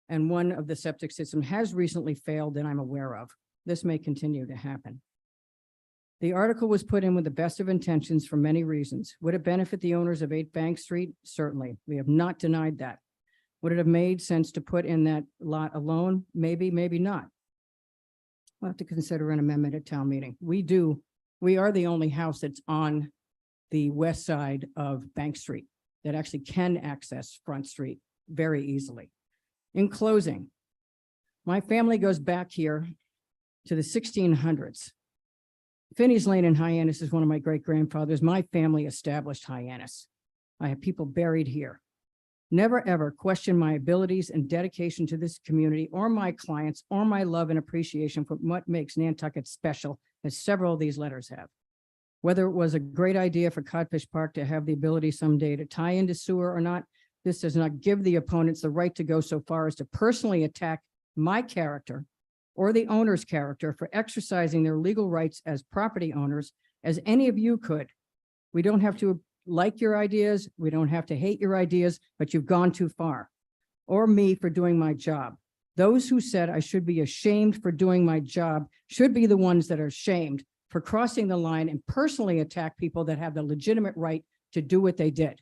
And one of the septic system has recently failed that I'm aware of. This may continue to happen. The article was put in with the best of intentions for many reasons. Would it benefit the owners of 8 Bank Street? Certainly. We have not denied that. Would it have made sense to put in that lot alone? Maybe, maybe not. We'll have to consider an amendment at town meeting. We are the only house that's on the west side of Bank Street that actually can access Front Street very easily. In closing, my family goes back here to the 1600s. Finney's Lane in Hyannis is one of my great-grandfathers. My family established Hyannis. I have people buried here. Never, ever question my abilities and dedication to this community or my clients or my love and appreciation for what makes Nantucket special, as several of these letters have. Whether it was a great idea for Codfish Park to have the ability someday to tie into sewer or not, this does not give the opponents the right to go so far as to personally attack my character or the owner's character for exercising their legal rights as property owners, as any of you could. We don't have to like your ideas. We don't have to hate your ideas, but you've gone too far. Or me for doing my job. Those who said I should be ashamed for doing my job should be the ones that are shamed for crossing the line and personally attack people that have the legitimate right to do what they did.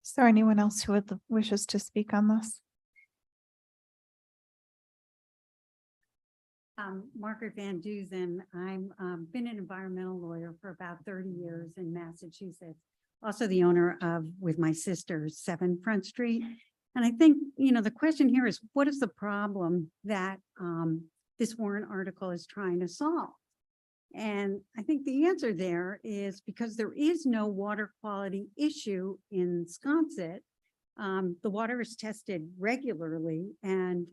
Is there anyone else who wishes to speak on this? Margaret Van Dusen. I'm been an environmental lawyer for about 30 years in Massachusetts. Also the owner of, with my sister, 7 Front Street. And I think, the question here is, what is the problem that this warrant article is trying to solve? And I think the answer there is because there is no water quality issue in Siasconset. The water is tested regularly, and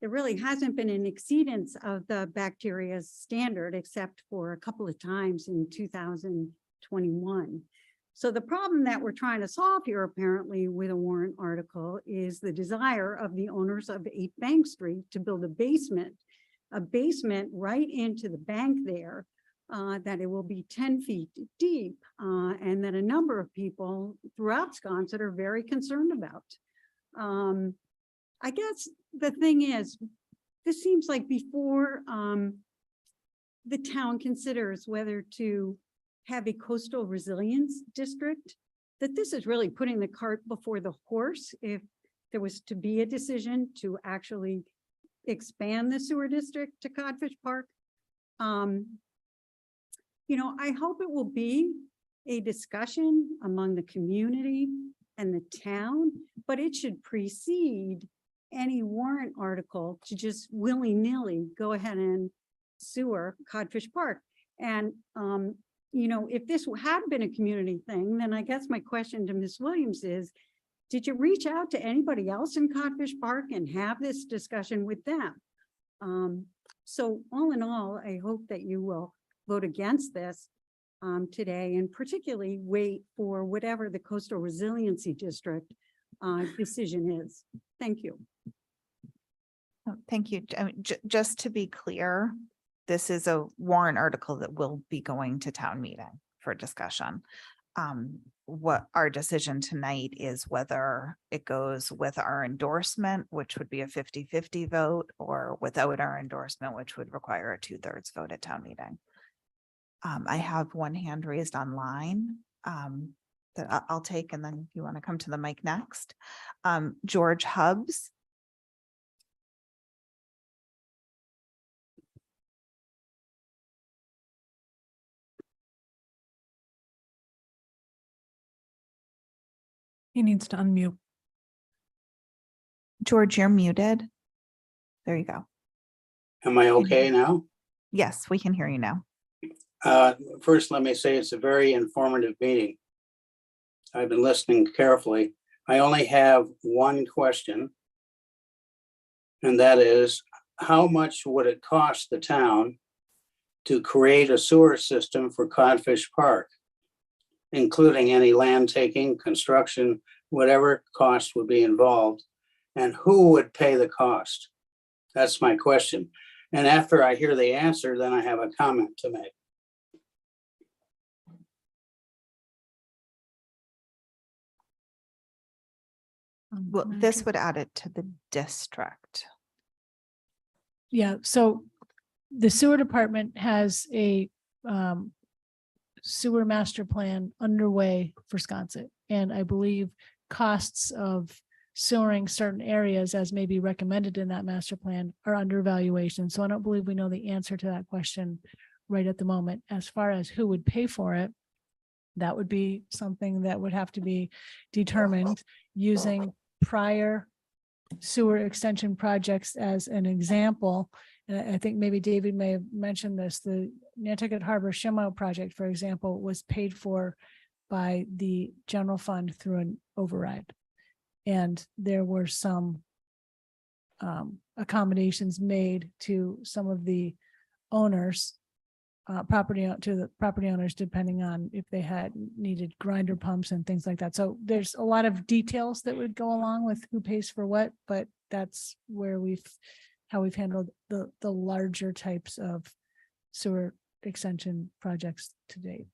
there really hasn't been an exceedance of the bacteria standard except for a couple of times in 2021. So the problem that we're trying to solve here apparently with a warrant article is the desire of the owners of 8 Bank Street to build a basement right into the bank there, that it will be 10 feet deep, and that a number of people throughout Siasconset are very concerned about. I guess the thing is, this seems like before the town considers whether to have a coastal resilience district, that this is really putting the cart before the horse if there was to be a decision to actually expand the sewer district to Codfish Park. You know, I hope it will be a discussion among the community and the town, but it should precede any warrant article to just willy-nilly go ahead and sewer Codfish Park. And, you know, if this had been a community thing, then I guess my question to Ms. Williams is, did you reach out to anybody else in Codfish Park and have this discussion with them? So all in all, I hope that you will vote against this today, and particularly wait for whatever the Coastal Resiliency District decision is. Thank you. Oh, thank you. I mean, just to be clear, this is a warrant article that will be going to town meeting for discussion. What our decision tonight is whether it goes with our endorsement, which would be a 50-50 vote, or without our endorsement, which would require a 2/3 vote at town meeting. I have one hand raised online that I'll take, and then if you want to come to the mic next. George Hubbs. He needs to unmute. George, you're muted. There you go. Am I okay now? Yes, we can hear you now. First, let me say it's a very informative meeting. I've been listening carefully. I only have one question. And that is, how much would it cost the town to create a sewer system for Codfish Park, including any land taking, construction, whatever cost would be involved? And who would pay the cost? That's my question. And after I hear the answer, then I have a comment to make. Well, this would add it to the district. Yeah, so the sewer department has a sewer master plan underway for Sconset. And I believe costs of sewering certain areas, as may be recommended in that master plan, are under evaluation. So I don't believe we know the answer to that question right at the moment. As far as who would pay for it, that would be something that would have to be determined using prior sewer extension projects as an example. And I think maybe David may have mentioned this, the Nantucket Harbor Shimmo project, for example, was paid for by the general fund through an override. And there were some accommodations made to some of the owners, to the property owners, depending on if they had needed grinder pumps and things like that. So there's a lot of details that would go along with who pays for what, but that's where how we've handled the larger types of sewer extension projects to date.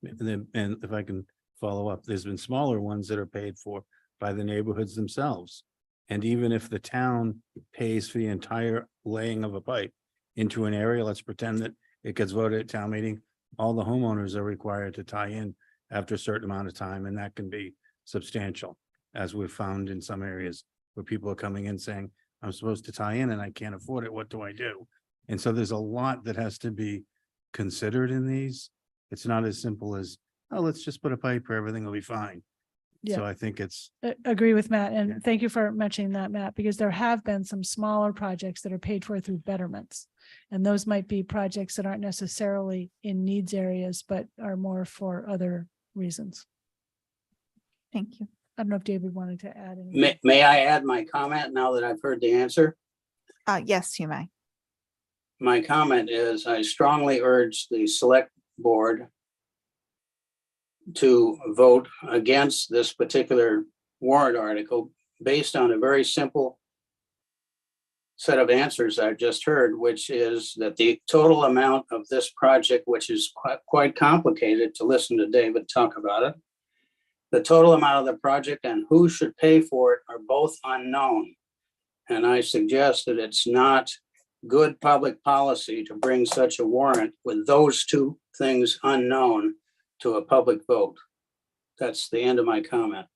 And if I can follow up, there's been smaller ones that are paid for by the neighborhoods themselves. And even if the town pays for the entire laying of a pipe into an area, let's pretend that it gets voted at town meeting, all the homeowners are required to tie in after a certain amount of time, and that can be substantial, as we've found in some areas where people are coming in saying, I'm supposed to tie in and I can't afford it. What do I do? And so there's a lot that has to be considered in these. It's not as simple as, oh, let's just put a pipe where everything will be fine. Yeah. So I think it's, Agree with Matt, and Yeah. thank you for mentioning that, Matt, because there have been some smaller projects that are paid for through betterments. And those might be projects that aren't necessarily in needs areas, but are more for other reasons. Thank you. I don't know if David wanted to add anything. May I add my comment now that I've heard the answer? Yes, you may. My comment is I strongly urge the select board to vote against this particular warrant article based on a very simple set of answers I've just heard, which is that the total amount of this project, which is quite complicated to listen to David talk about it, the total amount of the project and who should pay for it are both unknown. And I suggest that it's not good public policy to bring such a warrant with those two things unknown to a public vote. That's the end of my comment.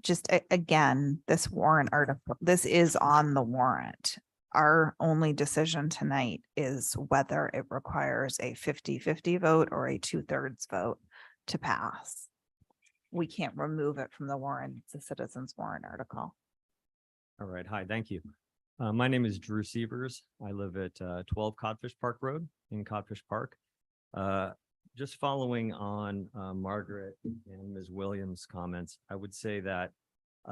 Just again, this warrant article, this is on the warrant. Our only decision tonight is whether it requires a 50-50 vote or a 2/3 vote to pass. We can't remove it from the warrant. It's a citizens warrant article. All right. Hi, thank you. My name is Drew Sievers. I live at 12 Codfish Park Road in Codfish Park. Just following on Margaret and Ms. Williams' comments, I would say that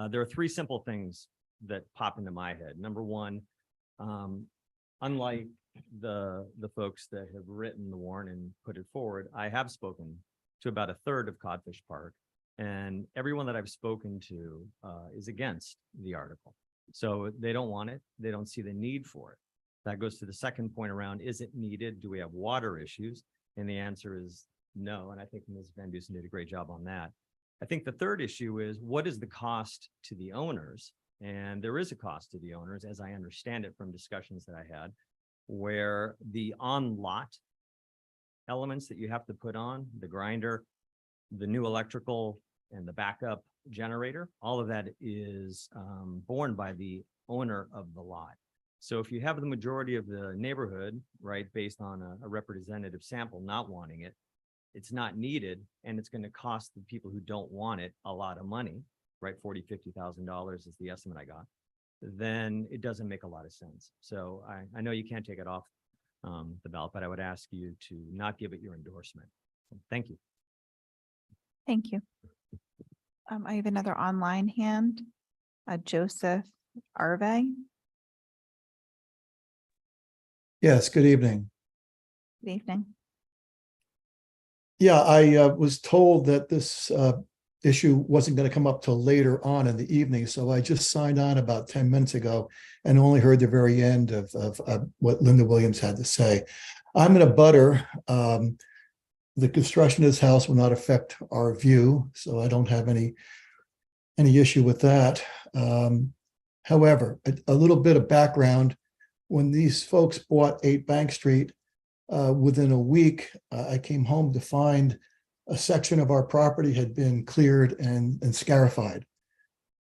there are three simple things that pop into my head. Number one, unlike the folks that have written the warrant and put it forward, I have spoken to about a third of Codfish Park, and everyone that I've spoken to is against the article. So they don't want it. They don't see the need for it. That goes to the second point around, is it needed? Do we have water issues? And the answer is no. And I think Ms. Van Dusen did a great job on that. I think the third issue is, what is the cost to the owners? And there is a cost to the owners, as I understand it from discussions that I had, where the on-lot elements that you have to put on, the grinder, the new electrical, and the backup generator, all of that is borne by the owner of the lot. So if you have the majority of the neighborhood, right, based on a representative sample not wanting it, it's not needed, and it's going to cost the people who don't want it a lot of money, right? $40,000-$50,000 is the estimate I got. Then it doesn't make a lot of sense. So I know you can't take it off the ballot, but I would ask you to not give it your endorsement. Thank you. Thank you. I have another online hand, Joseph Arve. Yes, good evening. Good evening. Yeah, I was told that this issue wasn't going to come up till later on in the evening, so I just signed on about 10 minutes ago and only heard the very end of what Linda Williams had to say. I'm in a butter. The construction of this house will not affect our view, so I don't have any issue with that. However, a little bit of background. When these folks bought 8 Bank Street, within a week, I came home to find a section of our property had been cleared and scarified.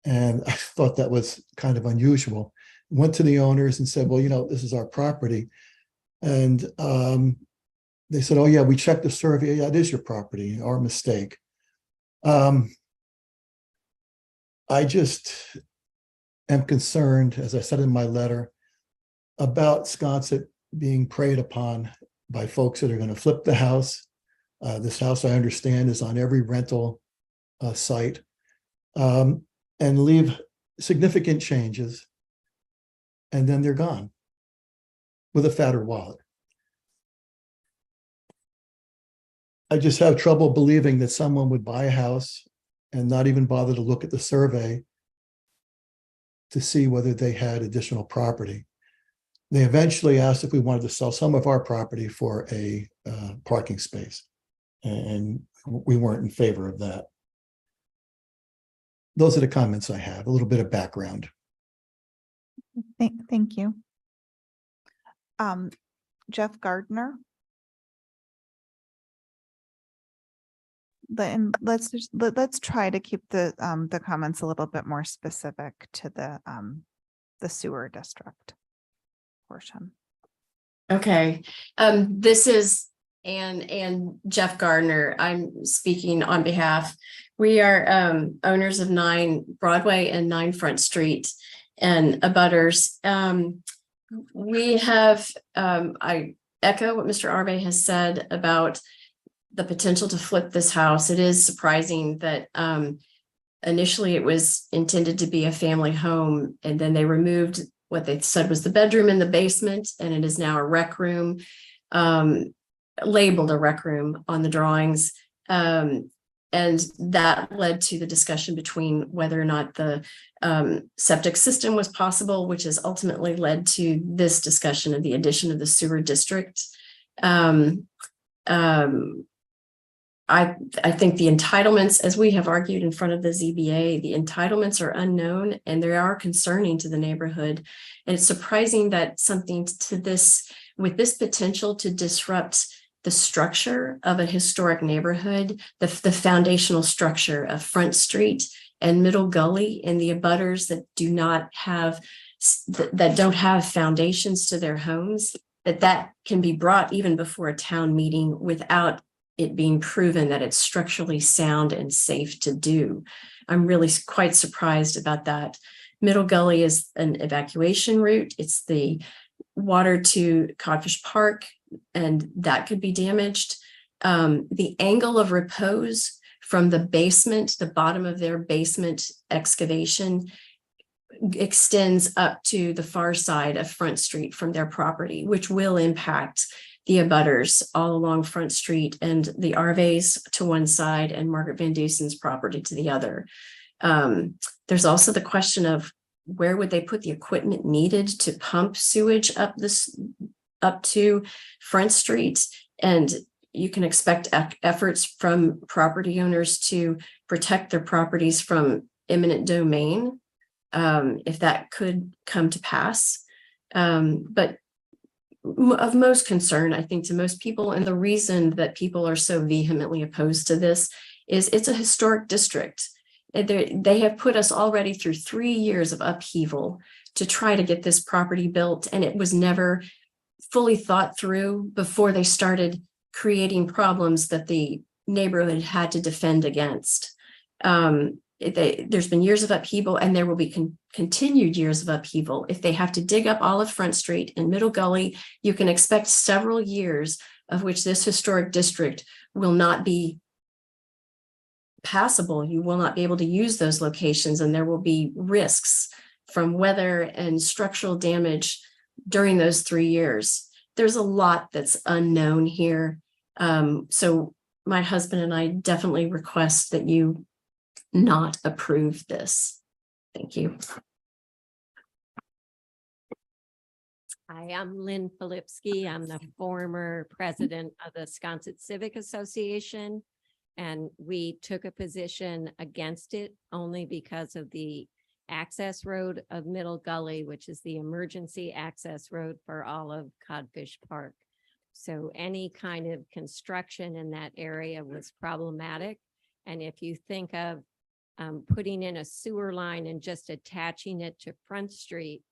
And I thought that was kind of unusual. Went to the owners and said, well, you know, this is our property. And they said, oh yeah, we checked the survey. Yeah, it is your property, our mistake. I just am concerned, as I said in my letter, about Sconset being preyed upon by folks that are going to flip the house. This house, I understand, is on every rental site, and leave significant changes, and then they're gone with a fatter wallet. I just have trouble believing that someone would buy a house and not even bother to look at the survey to see whether they had additional property. They eventually asked if we wanted to sell some of our property for a parking space, and we weren't in favor of that. Those are the comments I have, a little bit of background. Thank you. Jeff Gardner. Let's try to keep the comments a little bit more specific to the sewer district portion. Okay, this is Ann and Jeff Gardner. I'm speaking on behalf. We are owners of 9 Broadway and 9 Front Street and abutters. We have, I echo what Mr. Arve has said about the potential to flip this house. It is surprising that initially it was intended to be a family home, and then they removed what they said was the bedroom in the basement, and it is now a rec room, labeled a rec room on the drawings. And that led to the discussion between whether or not the septic system was possible, which has ultimately led to this discussion of the addition of the sewer district. I think the entitlements, as we have argued in front of the ZBA, the entitlements are unknown and they are concerning to the neighborhood. And it's surprising that something to this, with this potential to disrupt the structure of a historic neighborhood, the foundational structure of Front Street and Middle Gully, and the abutters that do not have, that don't have foundations to their homes, that can be brought even before a town meeting without it being proven that it's structurally sound and safe to do. I'm really quite surprised about that. Middle Gully is an evacuation route. It's the water to Codfish Park, and that could be damaged. The angle of repose from the basement, the bottom of their basement excavation, extends up to the far side of Front Street from their property, which will impact the abutters all along Front Street and the Arves to one side and Margaret Van Dusen's property to the other. There's also the question of where would they put the equipment needed to pump sewage up to Front Street, and you can expect efforts from property owners to protect their properties from eminent domain, if that could come to pass. But of most concern, I think, to most people, and the reason that people are so vehemently opposed to this is it's a historic district. They have put us already through 3 years of upheaval to try to get this property built, and it was never fully thought through before they started creating problems that the neighborhood had to defend against. There's been years of upheaval, and there will be continued years of upheaval. If they have to dig up all of Front Street and Middle Gully, you can expect several years of which this historic district will not be passable. You will not be able to use those locations, and there will be risks from weather and structural damage during those 3 years. There's a lot that's unknown here. So my husband and I definitely request that you not approve this. Thank you. Hi, I'm Lynn Filipski. I'm the former president of the Siasconset Civic Association, and we took a position against it only because of the access road of Middle Gully, which is the emergency access road for all of Codfish Park. So any kind of construction in that area was problematic. And if you think of putting in a sewer line and just attaching it to Front Street,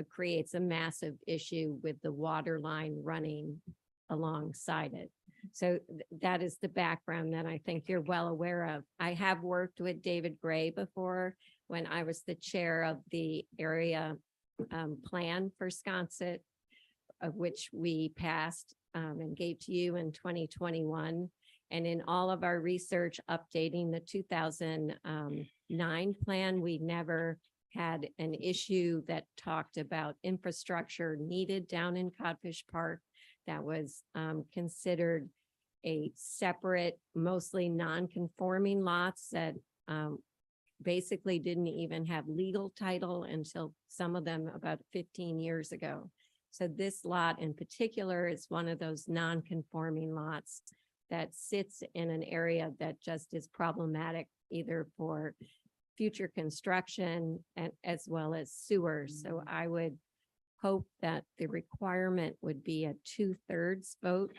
creates a massive issue with the water line running alongside it. So that is the background that I think you're well aware of. I have worked with David Gray before when I was the chair of the area plan for Siasconset, of which we passed and gave to you in 2021. And in all of our research updating the 2009 plan, we never had an issue that talked about infrastructure needed down in Codfish Park that was considered a separate, mostly non-conforming lots that basically didn't even have legal title until some of them about 15 years ago. So this lot in particular is one of those non-conforming lots that sits in an area that just is problematic either for future construction and as well as sewers. So I would hope that the requirement would be a 2/3 vote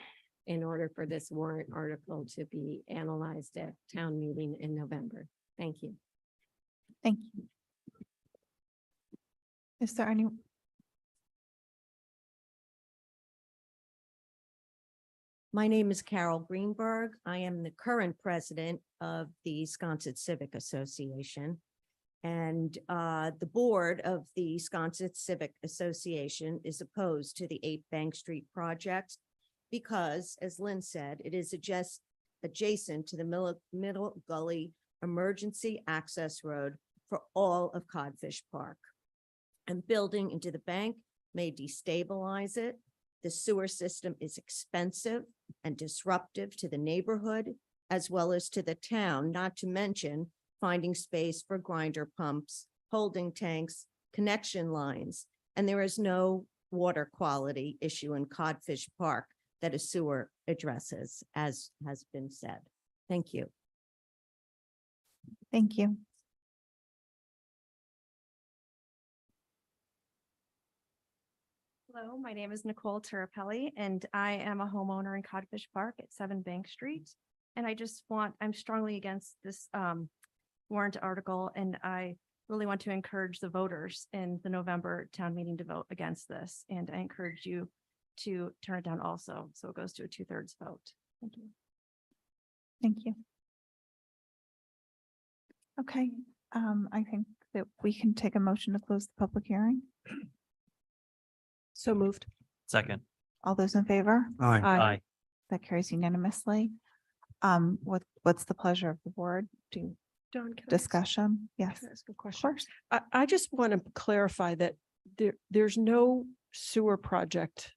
in order for this warrant article to be analyzed at town meeting in November. Thank you. Thank you. Is there any? My name is Carol Greenberg. I am the current president of the Siasconset Civic Association. And the board of the Siasconset Civic Association is opposed to the 8 Bank Street project because, as Lynn said, it is adjacent to the Middle Gully emergency access road for all of Codfish Park. And building into the bank may destabilize it. The sewer system is expensive and disruptive to the neighborhood as well as to the town, not to mention finding space for grinder pumps, holding tanks, connection lines, and there is no water quality issue in Codfish Park that a sewer addresses, as has been said. Thank you. Thank you. Hello, my name is Nicole Terrapelli and I am a homeowner in Codfish Park at 7 Bank Street. And I'm strongly against this warrant article, and I really want to encourage the voters in the November town meeting to vote against this. And I encourage you to turn it down also, so it goes to a 2/3 vote. Thank you. Thank you. Okay, I think that we can take a motion to close the public hearing. So moved. Second. All those in favor? Aye. Aye. That carries unanimously. What's the pleasure of the board? Do Dawn, can I ask- discussion? Yes, can I ask a of question? course. I just want to clarify that there's no sewer project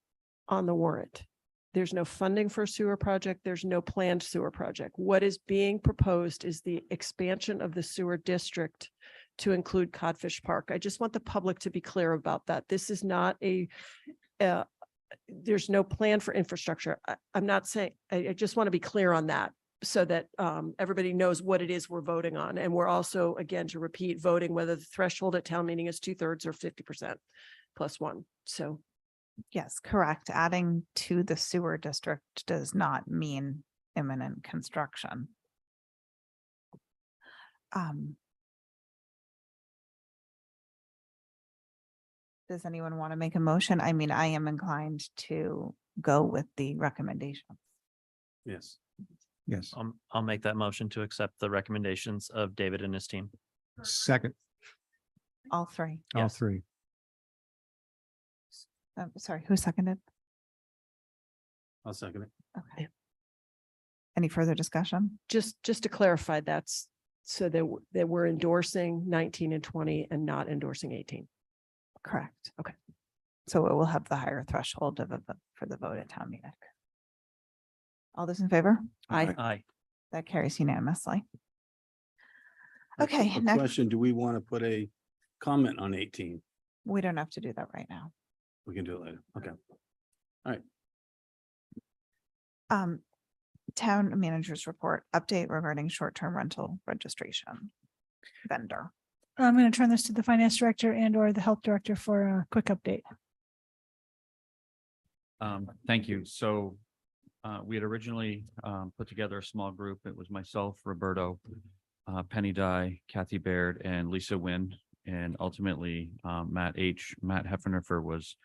on the warrant. There's no funding for a sewer project. There's no planned sewer project. What is being proposed is the expansion of the sewer district to include Codfish Park. I just want the public to be clear about that. This is not there's no plan for infrastructure. I'm not saying, I just want to be clear on that so that everybody knows what it is we're voting on. And we're also, again, to repeat, voting whether the threshold at town meeting is 2/3 or 50% +1. So Yes, correct. Adding to the sewer district does not mean imminent construction. Does anyone want to make a motion? I mean, I am inclined to go with the recommendation. Yes. Yes. I'll make that motion to accept the recommendations of David and his team. Second, All three. all Yes. three. Sorry, who seconded? I'll second it. Okay. Any further discussion? just to clarify, that's so that we're endorsing 19 and 20 and not endorsing 18. Correct. Okay. So it will have the higher threshold for the vote at town meeting. All those in favor? Aye. Aye. That carries unanimously. A Okay, next, question, do we want to put a comment on 18? we don't have to do that right now. We can do it later. Okay. Town managers report, update regarding short-term rental registration vendor. I'm going to turn this to the finance director and or the health director for a quick update. Thank you. So we had originally put together a small group. It was myself, Roberto, Penny Dye, Kathy Baird, and Lisa Wynn. And ultimately, Matt Heffenhofer was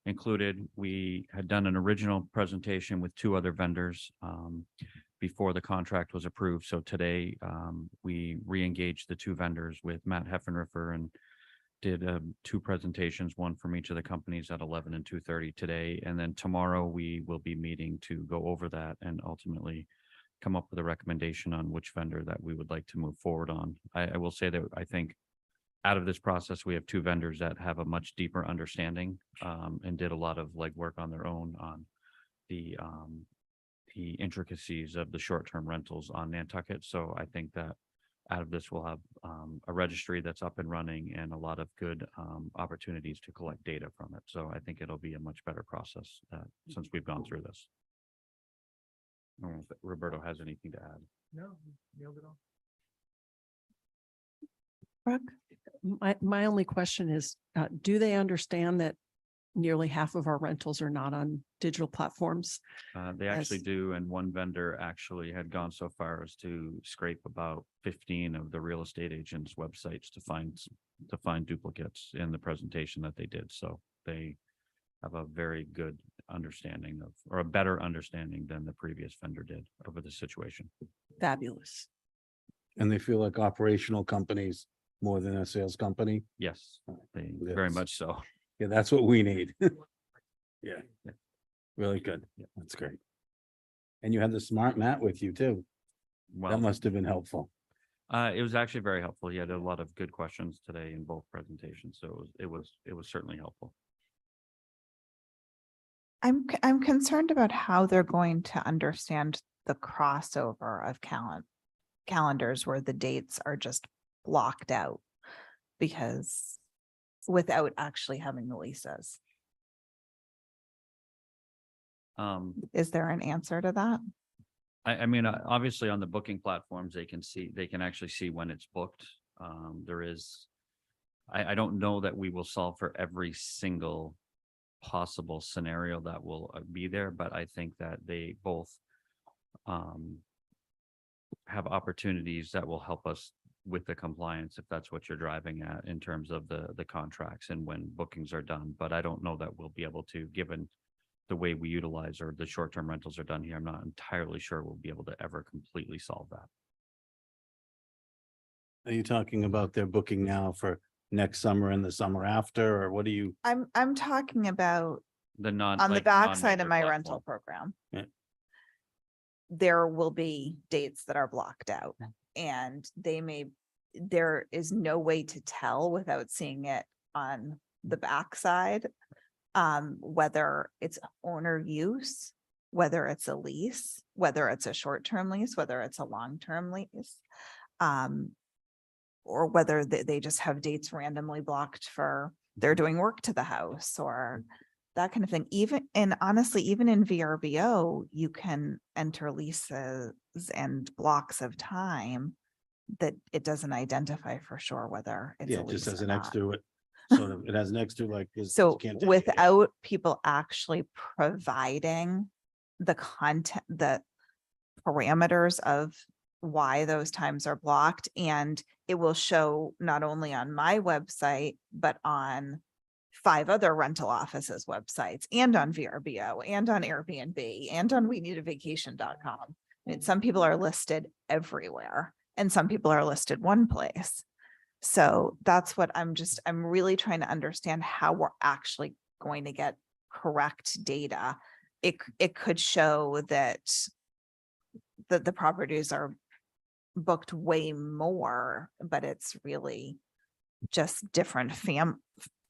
included. We had done an original presentation with 2 other vendors before the contract was approved. So today we re-engaged the 2 vendors with Matt Heffenhofer and did 2 presentations, one from each of the companies at 11 and 2:30 today. And then tomorrow we will be meeting to go over that and ultimately come up with a recommendation on which vendor that we would like to move forward on. I will say that I think out of this process, we have 2 vendors that have a much deeper understanding and did a lot of legwork on their own on the intricacies of the short-term rentals on Nantucket. So I think that out of this, we'll have a registry that's up and running and a lot of good opportunities to collect data from it. So I think it'll be a much better process since we've gone through this. I don't know if Roberto has anything to add. No, nailed it all. Brooke? My only question is, do they understand that nearly half of our rentals are not on digital platforms? They actually Yes. do, and one vendor actually had gone so far as to scrape about 15 of the real estate agents' websites to find duplicates in the presentation that they did. So they have a very good understanding of, or a better understanding than the previous vendor did over the situation. Fabulous. And they feel like operational companies more than a sales company. Yes, they very Yes. much so. Yeah, that's what we need. Yeah. Really good. Yeah, that's great. And you had the smart Matt with you too. That Well, must have been helpful. it was actually very helpful. He had a lot of good questions today in both presentations, so it was certainly helpful. I'm concerned about how they're going to understand the crossover of calendars where the dates are just blocked out because without actually having the leases. Is there an answer to that? I mean, obviously on the booking platforms, they can actually see when it's booked. There is, I don't know that we will solve for every single possible scenario that will be there, but I think that they both have opportunities that will help us with the compliance, if that's what you're driving at in terms of the contracts and when bookings are done. But I don't know that we'll be able to, given the way we utilize or the short-term rentals are done here, I'm not entirely sure we'll be able to ever completely solve that. Are you talking about their booking now for next summer and the summer after, or what do you? I'm talking about The non. on the like, backside of non-major my platform. rental program. Yeah. There will be dates that are blocked out and there is no way to tell without seeing it on the backside. Whether it's owner use, whether it's a lease, whether it's a short-term lease, whether it's a long-term lease. Or whether they just have dates randomly blocked for they're doing work to the house or that kind of thing. And honestly, even in VRBO, you can enter leases and blocks of time that it doesn't identify for sure whether it's Yeah, a it just lease has or an not. X to it. Sort of, it has an X to like. this So can't take it. without people actually providing the content, the parameters of why those times are blocked, and it will show not only on my website, but on 5 other rental offices websites and on VRBO and on Airbnb and on weneedavacation.com. And some people are listed everywhere and some people are listed one place. So that's what I'm really trying to understand how we're actually going to get correct data. It could show that the properties are booked way more, but it's really just different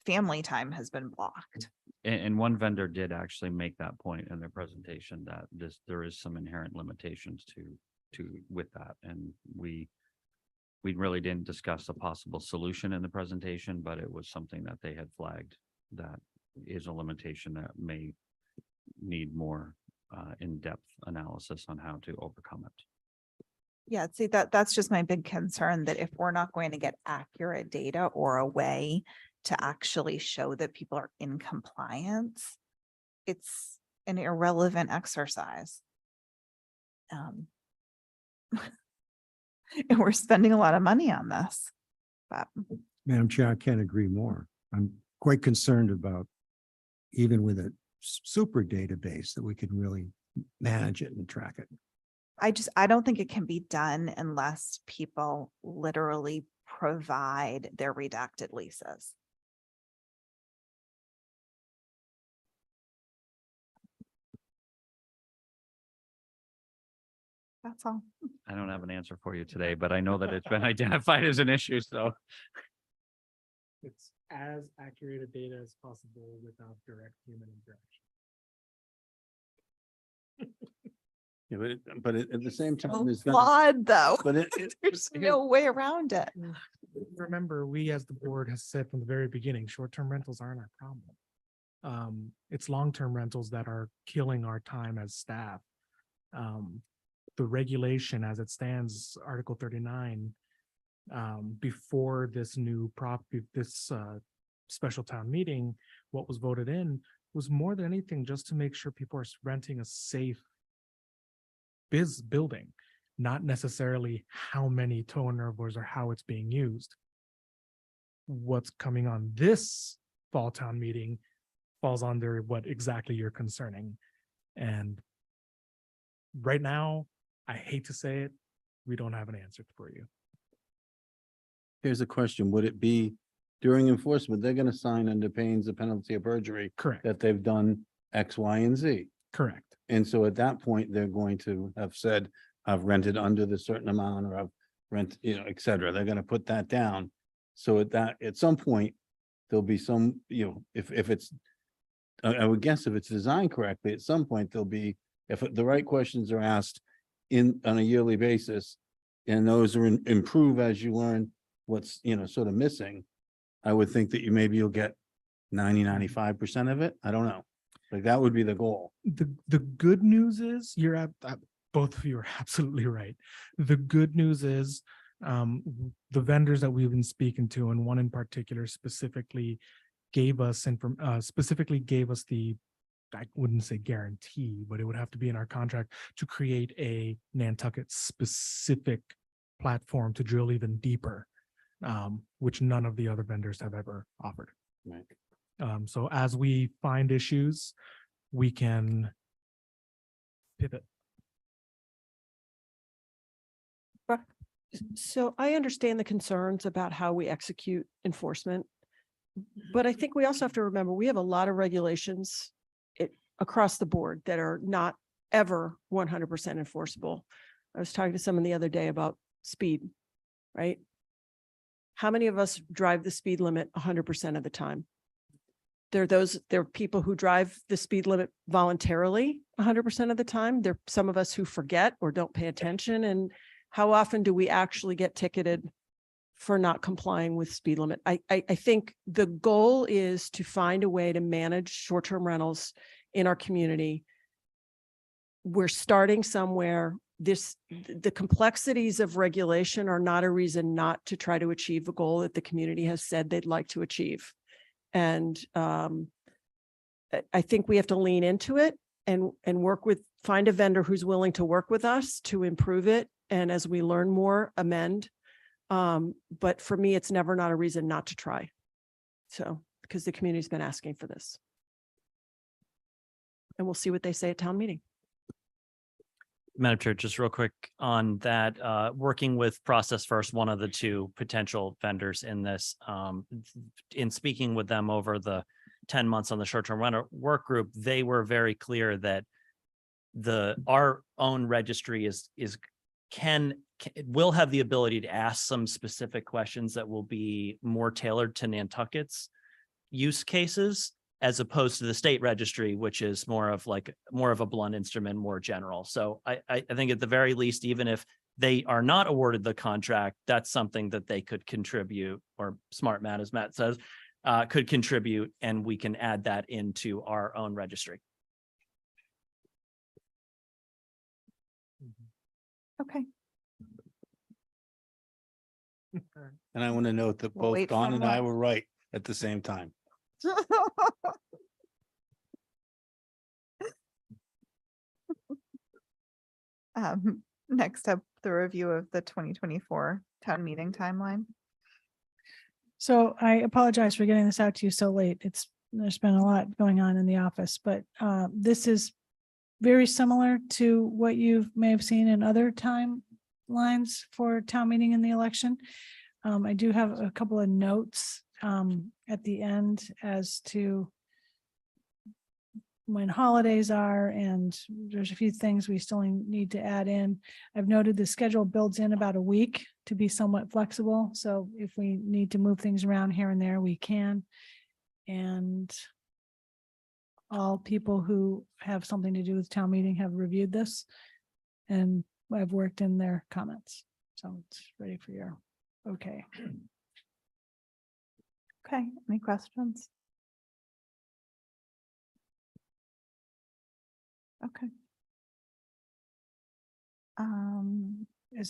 family time has been blocked. And one vendor did actually make that point in their presentation that there is some inherent limitations with that. And we really didn't discuss a possible solution in the presentation, but it was something that they had flagged that is a limitation that may need more in-depth analysis on how to overcome it. Yeah, see, that's just my big concern, that if we're not going to get accurate data or a way to actually show that people are in compliance, it's an irrelevant exercise. And we're spending a lot of money on this, but Madam Chair, I can't agree more. I'm quite concerned about even with a super database that we can really manage it and track it. I don't think it can be done unless people literally provide their redacted leases. That's all. I don't have an answer for you today, but I know that it's been identified as an issue, so. It's as accurate a data as possible without direct human interaction. Yeah, but at the same time, there's Flawed though. But There's no way around it. Remember, we as the board has said from the very beginning, short-term rentals aren't our problem. It's long-term rentals that are killing our time as staff. The regulation as it stands, Article 39, before this new special town meeting, what was voted in was more than anything just to make sure people are renting a safe building, not necessarily how many turnovers or how it's being used. What's coming on this fall town meeting falls under what exactly you're concerning. And right now, I hate to say it, we don't have an answer for you. Here's a question. Would it be during enforcement, they're going to sign under pains of penalty of perjury? Correct. That they've done X, Y, and Z. Correct. And so at that point, they're going to have said, I've rented under the certain amount or I've rent, et cetera. They're going to put that down. So at some point, there'll be some, if it's, I would guess if it's designed correctly, at some point there'll be, if the right questions are asked on a yearly basis, and those are improve as you learn what's, sort of missing, I would think that maybe you'll get 95% of it. I don't know. Like that would be the goal. The good news is you're at both of you are absolutely right. The good news is the vendors that we've been speaking to, and one in particular specifically gave us the, I wouldn't say guarantee, but it would have to be in our contract to create a Nantucket specific platform to drill even deeper, which none of the other vendors have ever offered. Right. So as we find issues, we can pivot. So I understand the concerns about how we execute enforcement, but I think we also have to remember, we have a lot of regulations across the board that are not ever 100% enforceable. I was talking to someone the other day about speed, right? How many of us drive the speed limit 100% of the time? There are people who drive the speed limit voluntarily 100% of the time. There are some of us who forget or don't pay attention. And how often do we actually get ticketed for not complying with speed limit? I think the goal is to find a way to manage short-term rentals in our community. We're starting somewhere. The complexities of regulation are not a reason not to try to achieve a goal that the community has said they'd like to achieve. And I think we have to lean into it and find a vendor who's willing to work with us to improve it. And as we learn more, amend. But for me, it's never not a reason not to try. So, because the community's been asking for this. And we'll see what they say at town meeting. Madam Chair, just real quick on that, working with Process First, one of the two potential vendors in this, in speaking with them over the 10 months on the short-term rental work group, they were very clear that our own registry will have the ability to ask some specific questions that will be more tailored to Nantucket's use cases, as opposed to the state registry, which is more of a blunt instrument, more general. So I think at the very least, even if they are not awarded the contract, that's something that they could contribute, or smart Matt, as Matt says, could contribute, and we can add that into our own registry. Okay. And I want to note that We'll both wait for Dawn and I more. were right at the same time. Next up, the review of the 2024 town meeting timeline. So I apologize for getting this out to you so late. There's been a lot going on in the office, but this is very similar to what you may have seen in other timelines for town meeting in the election. I do have a couple of notes at the end as to when holidays are, and there's a few things we still need to add in. I've noted the schedule builds in about a week to be somewhat flexible. So if we need to move things around here and there, we can. And all people who have something to do with town meeting have reviewed this, and I've worked in their comments. So it's ready for your okay. Okay, any questions? Okay.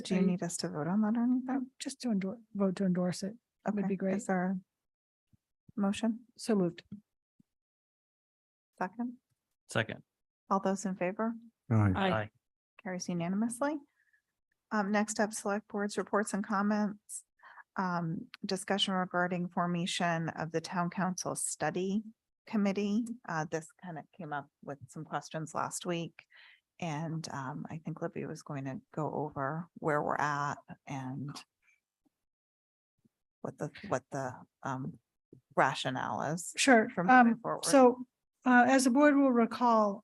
Do you need us to vote on that or anything? Just to vote to endorse it would be great. Is there a motion? So moved. Second? All those in favor? Aye. Carries unanimously. Next up, select boards, reports and comments. Discussion regarding formation of the town council study committee. This kind of came up with some questions last week. And I think Libby was going to go over where we're at and what the rationale is. Sure. For moving forward. So as the board will recall,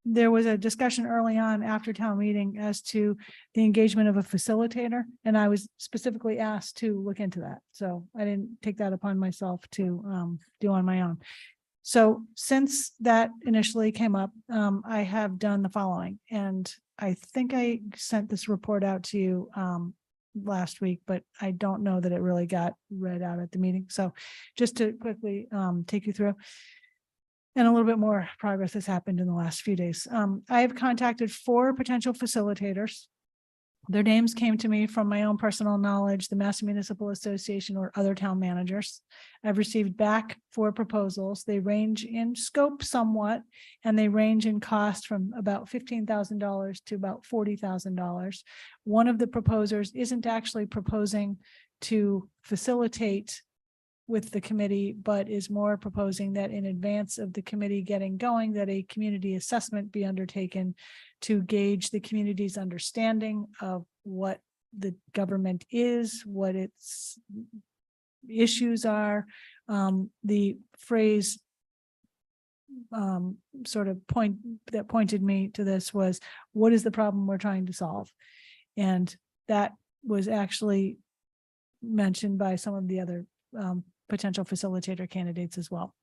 there was a discussion early on after town meeting as to the engagement of a facilitator, and I was specifically asked to look into that. So I didn't take that upon myself to do on my own. So since that initially came up, I have done the following, and I think I sent this report out to you last week, but I don't know that it really got read out at the meeting. So just to quickly take you through. And a little bit more progress has happened in the last few days. I have contacted 4 potential facilitators. Their names came to me from my own personal knowledge, the Mass Municipal Association or other town managers. I've received back 4 proposals. They range in scope somewhat, and they range in cost from about $15,000 to about $40,000. One of the proposers isn't actually proposing to facilitate with the committee, but is more proposing that in advance of the committee getting going, that a community assessment be undertaken to gauge the community's understanding of what the government is, what its issues are. The phrase sort of pointed me to this was, what is the problem we're trying to solve? And that was actually mentioned by some of the other potential facilitator candidates as well.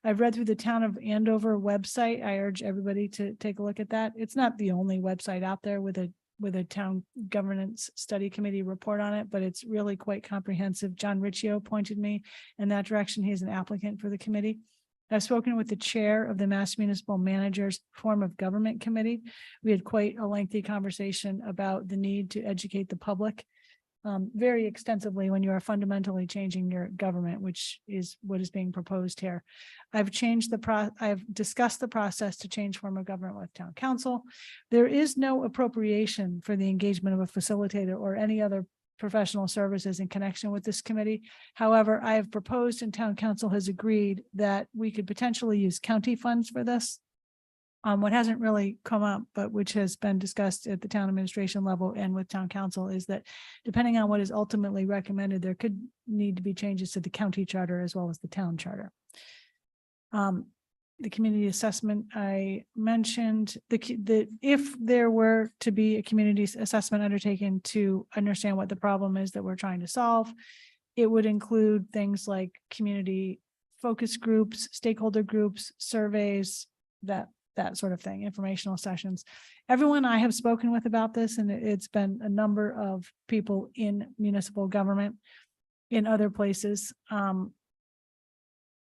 I've read through the Town of Andover website. I urge everybody to take a look at that. It's not the only website out there with a town governance study committee report on it, but it's really quite comprehensive. John Riccio pointed me in that direction. He's an applicant for the committee. I've spoken with the chair of the Mass Municipal Managers Form of Government Committee. We had quite a lengthy conversation about the need to educate the public very extensively when you are fundamentally changing your government, which is what is being proposed here. I've discussed the process to change form of government with town council. There is no appropriation for the engagement of a facilitator or any other professional services in connection with this committee. However, I have proposed and town council has agreed that we could potentially use county funds for this. What hasn't really come up, but which has been discussed at the town administration level and with town council, is that depending on what is ultimately recommended, there could need to be changes to the county charter as well as the town charter. The community assessment I mentioned, if there were to be a community assessment undertaken to understand what the problem is that we're trying to solve, it would include things like community focus groups, stakeholder groups, surveys, that sort of thing, informational sessions. Everyone I have spoken with about this, and it's been a number of people in municipal government in other places,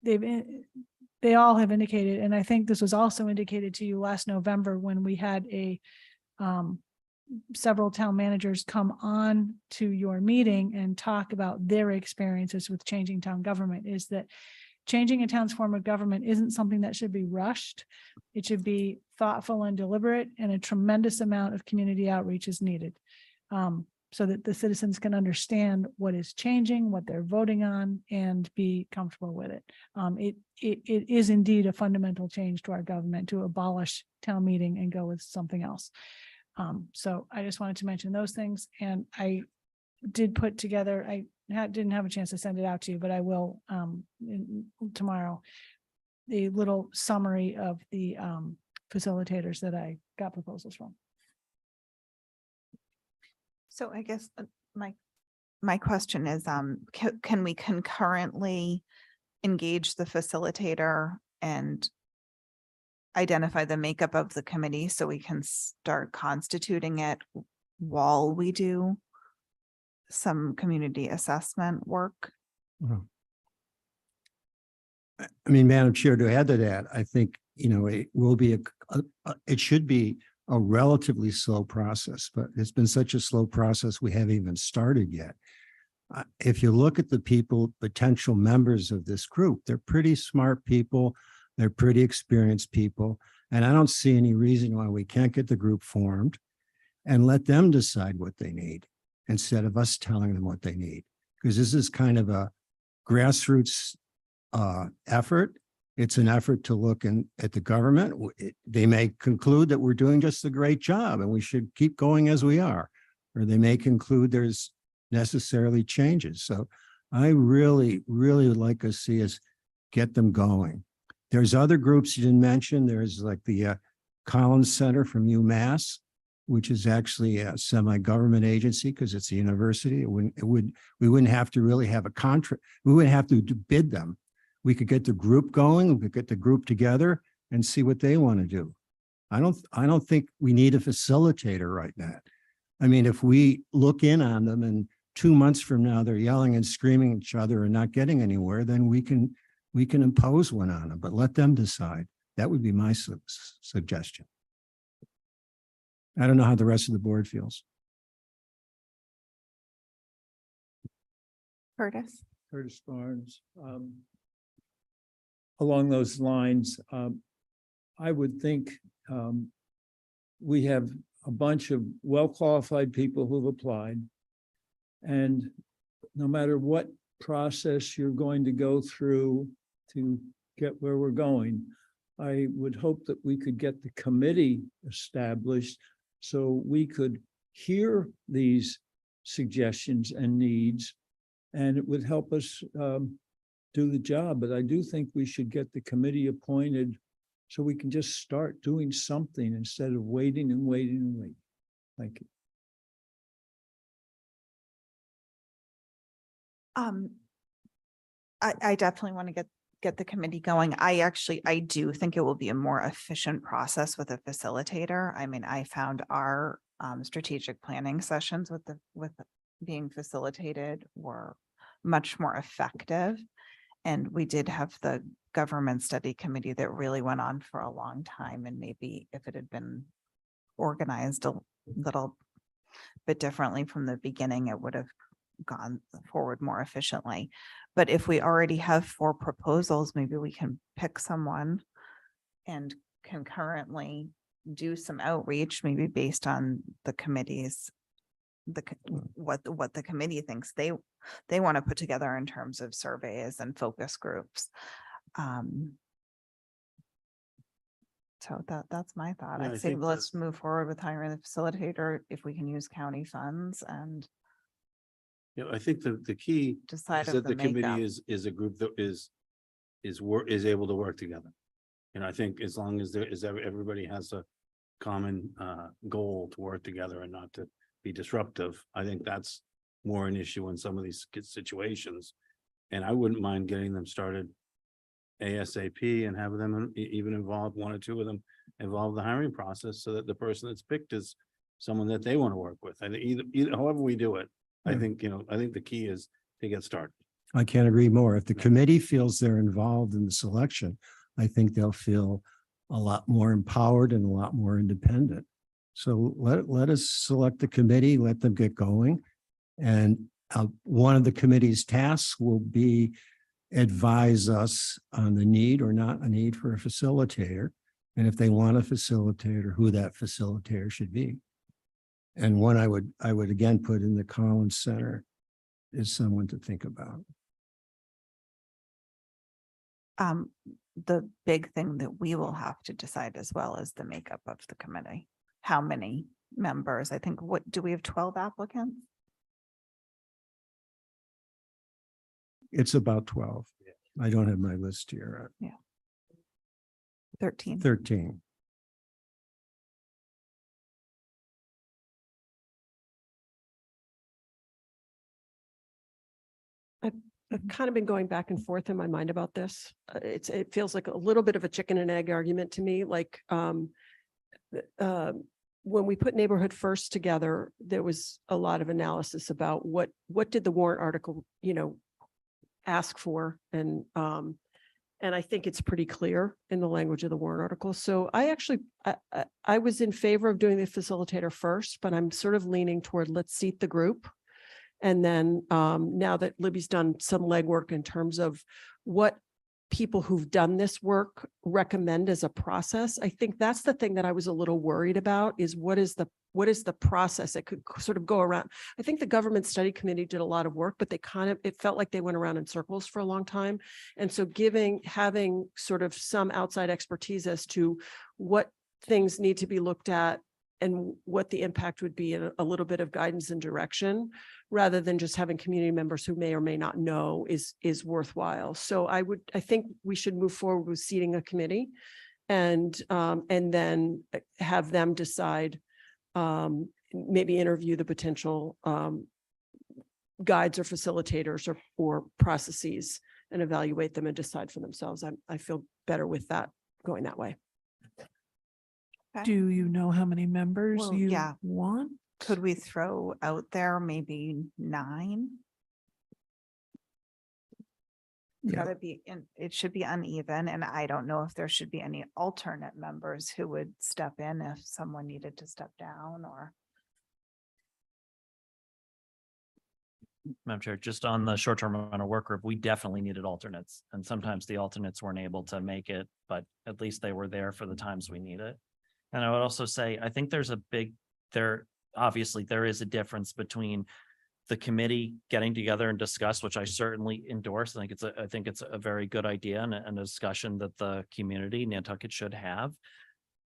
they all have indicated, and I think this was also indicated to you last November when we had several town managers come on to your meeting and talk about their experiences with changing town government, is that changing a town's form of government isn't something that should be rushed. It should be thoughtful and deliberate, and a tremendous amount of community outreach is needed so that the citizens can understand what is changing, what they're voting on, and be comfortable with it. It is indeed a fundamental change to our government to abolish town meeting and go with something else. So I just wanted to mention those things, and I did put together, didn't have a chance to send it out to you, but I will tomorrow, the little summary of the facilitators that I got proposals from. So I guess my question is, can we concurrently engage the facilitator and identify the makeup of the committee so we can start constituting it while we do some community assessment work? I mean, Madam Chair, to add to that, I think, it will be it should be a relatively slow process, but it's been such a slow process, we haven't even started yet. If you look at the potential members of this group, they're pretty smart people, they're pretty experienced people, and I don't see any reason why we can't get the group formed and let them decide what they need instead of us telling them what they need. Because this is kind of a grassroots effort. It's an effort to look at the government. They may conclude that we're doing just a great job and we should keep going as we are, or they may conclude there's necessarily changes. So I really, really would like to see us get them going. There's other groups you didn't mention. There's like the Collins Center from UMass, which is actually a semi-government agency because it's a university. We wouldn't have to really have a contract. We wouldn't have to bid them. We could get the group going. We could get the group together and see what they want to do. I don't think we need a facilitator right now. I mean, if we look in on them and 2 months from now they're yelling and screaming at each other and not getting anywhere, then we can impose one on them, but let them decide. That would be my suggestion. I don't know how the rest of the board feels. Curtis? Curtis Barnes. Along those lines, I would think we have a bunch of well-qualified people who've applied. And no matter what process you're going to go through to get where we're going, I would hope that we could get the committee established so we could hear these suggestions and needs, and it would help us do the job. But I do think we should get the committee appointed so we can just start doing something instead of waiting and waiting and waiting. Thank you. I definitely want to get the committee going. I do think it will be a more efficient process with a facilitator. I mean, I found our strategic planning sessions with being facilitated were much more effective. And we did have the government study committee that really went on for a long time. And maybe if it had been organized a little bit differently from the beginning, it would have gone forward more efficiently. But if we already have 4 proposals, maybe we can pick someone and concurrently do some outreach, maybe based on the committee's what the committee thinks they want to put together in terms of surveys and focus groups. So that's my thought. Yeah, I I'd say think let's move forward with hiring the facilitator if we can use county funds and I think the key decide is of that the the committee makeup. is a group that is able to work together. And I think as long as everybody has a common goal to work together and not to be disruptive, I think that's more an issue in some of these situations. And I wouldn't mind getting them started ASAP and have them even involved, 1 or 2 of them involved in the hiring process so that the person that's picked is someone that they want to work with. I think either however we do it, I think, I think the key is to get started. I can't agree more. If the committee feels they're involved in the selection, I think they'll feel a lot more empowered and a lot more independent. So let us select the committee, let them get going. And one of the committee's tasks will be advise us on the need or not a need for a facilitator. And if they want a facilitator, who that facilitator should be. And one I would again put in the Collins Center is someone to think about. The big thing that we will have to decide as well is the makeup of the committee. How many members? I think, what do we have 12 applicants? It's about 12. I don't have my list here. Yeah. 13. 13. I've kind of been going back and forth in my mind about this. It feels like a little bit of a chicken and egg argument to me, like when we put Neighborhood First together, there was a lot of analysis about what did the warrant article, ask for, and I think it's pretty clear in the language of the warrant article. So I was in favor of doing the facilitator first, but I'm sort of leaning toward let's seat the group. And then now that Libby's done some legwork in terms of what people who've done this work recommend as a process, I think that's the thing that I was a little worried about is what is the process that could sort of go around. I think the government study committee did a lot of work, but it felt like they went around in circles for a long time. And so having sort of some outside expertise as to what things need to be looked at and what the impact would be, and a little bit of guidance and direction, rather than just having community members who may or may not know is worthwhile. So I think we should move forward with seating a committee and then have them decide, maybe interview the potential guides or facilitators or processes and evaluate them and decide for themselves. I feel better with that, going that way. Do you know how many members Well, you yeah. want? Could we throw out there maybe 9? It's Yeah. gotta be, it should be uneven, and I don't know if there should be any alternate members who would step in if someone needed to step down or. Madam Chair, just on the short-term rental work group, we definitely needed alternates. And sometimes the alternates weren't able to make it, but at least they were there for the times we need it. And I would also say, I think obviously there is a difference between the committee getting together and discuss, which I certainly endorse. I think it's a very good idea and a discussion that the community, Nantucket, should have.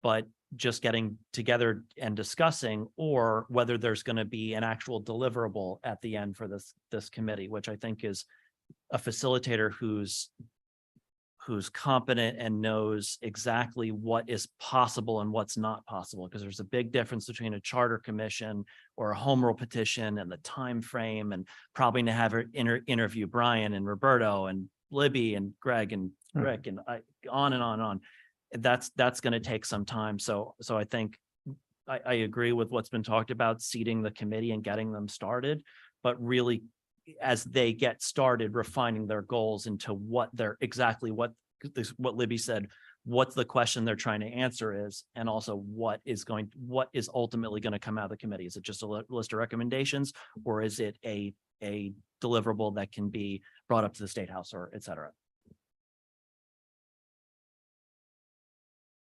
But just getting together and discussing, or whether there's going to be an actual deliverable at the end for this committee, which I think is a facilitator who's competent and knows exactly what is possible and what's not possible, because there's a big difference between a charter commission or a home rule petition and the time frame, and probably to have her interview Brian and Roberto and Libby and Greg and Rick and on and on and on. That's going to take some time. So I think I agree with what's been talked about, seating the committee and getting them started, but really as they get started, refining their goals into what Libby said, what's the question they're trying to answer is, and also what is ultimately going to come out of the committee. Is it just a list of recommendations, or is it a deliverable that can be brought up to the State House, or et cetera?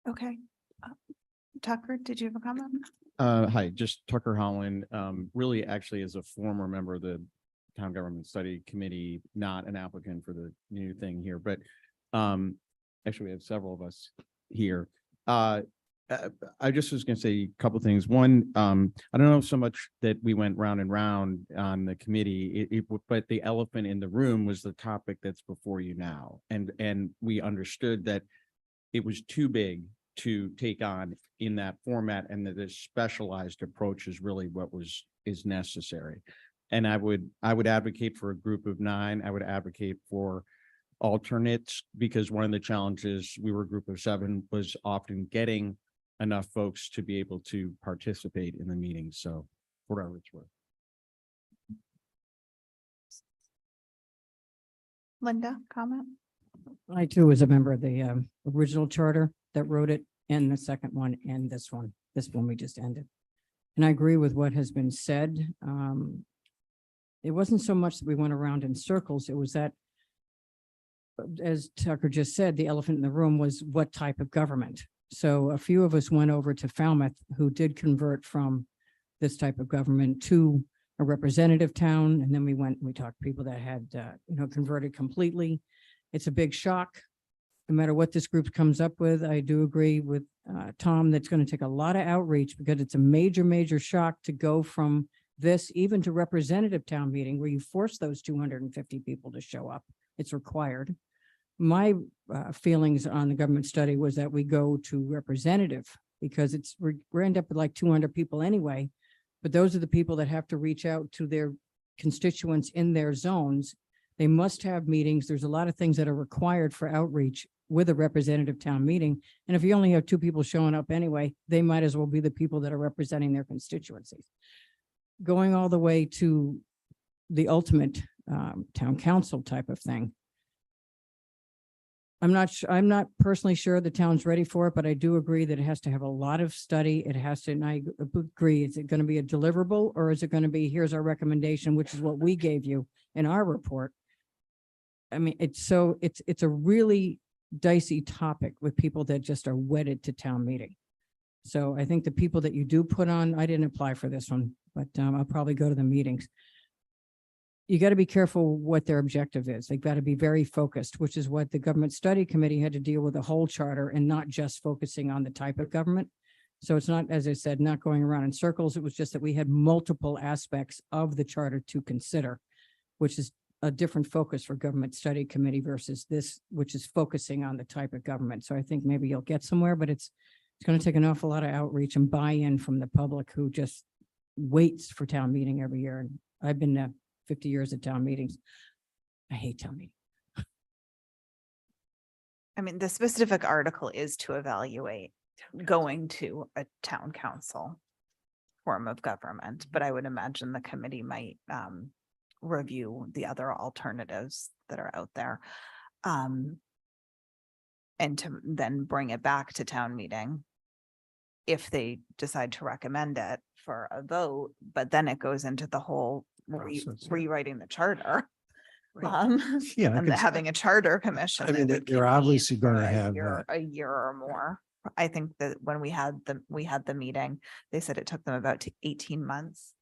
Okay. Tucker, did you have a comment? Hi, just Tucker Holland. Really, actually, as a former member of the Town Government Study Committee, not an applicant for the new thing here, but actually, we have several of us here. I just was going to say a couple of things. One, I don't know so much that we went round and round on the committee, but the elephant in the room was the topic that's before you now, and we understood that it was too big to take on in that format, and that this specialized approach is really what is necessary. And I would advocate for a group of 9. I would advocate for alternates, because one of the challenges, we were a group of 7, was often getting enough folks to be able to participate in the meeting. So whatever it's worth. Linda, comment? I too was a member of the original charter that wrote it, and the second one, and this one we just ended. And I agree with what has been said. It wasn't so much that we went around in circles, it was that, as Tucker just said, the elephant in the room was what type of government. So a few of us went over to Falmouth, who did convert from this type of government to a representative town. And then we talked to people that had, converted completely. It's a big shock. No matter what this group comes up with, I do agree with Tom, that's going to take a lot of outreach, because it's a major, major shock to go from this even to representative town meeting, where you force those 250 people to show up. It's required. My feelings on the government study was that we go to representative, because we're end up with like 200 people anyway, but those are the people that have to reach out to their constituents in their zones. They must have meetings. There's a lot of things that are required for outreach with a representative town meeting. And if you only have 2 people showing up anyway, they might as well be the people that are representing their constituencies. Going all the way to the ultimate town council type of thing. I'm not personally sure the town's ready for it, but I do agree that it has to have a lot of study. It has to, and I agree, is it going to be a deliverable, or is it going to be, here's our recommendation, which is what we gave you in our report? I mean, it's a really dicey topic with people that just are wedded to town meeting. So I think the people that you do put on, I didn't apply for this one, but I'll probably go to the meetings. You got to be careful what their objective is. They've got to be very focused, which is what the government study committee had to deal with, the whole charter, and not just focusing on the type of government. So it's not, as I said, not going around in circles. It was just that we had multiple aspects of the charter to consider, which is a different focus for government study committee versus this, which is focusing on the type of government. So I think maybe you'll get somewhere, but it's going to take an awful lot of outreach and buy-in from the public, who just waits for town meeting every year. And I've been 50 years at town meetings. I hate town meeting. I mean, the specific article is to evaluate going to a town council form of government, but I would imagine the committee might review the other alternatives that are out there. And to then bring it back to town meeting if they decide to recommend it for a vote, but then it goes into the whole Process, yeah. rewriting the charter. Yeah, I And could- having a charter commission. I mean, that would they're obviously convene for gonna a have, year- A year or more. I think that when we had the meeting, they said it took them about 18 months.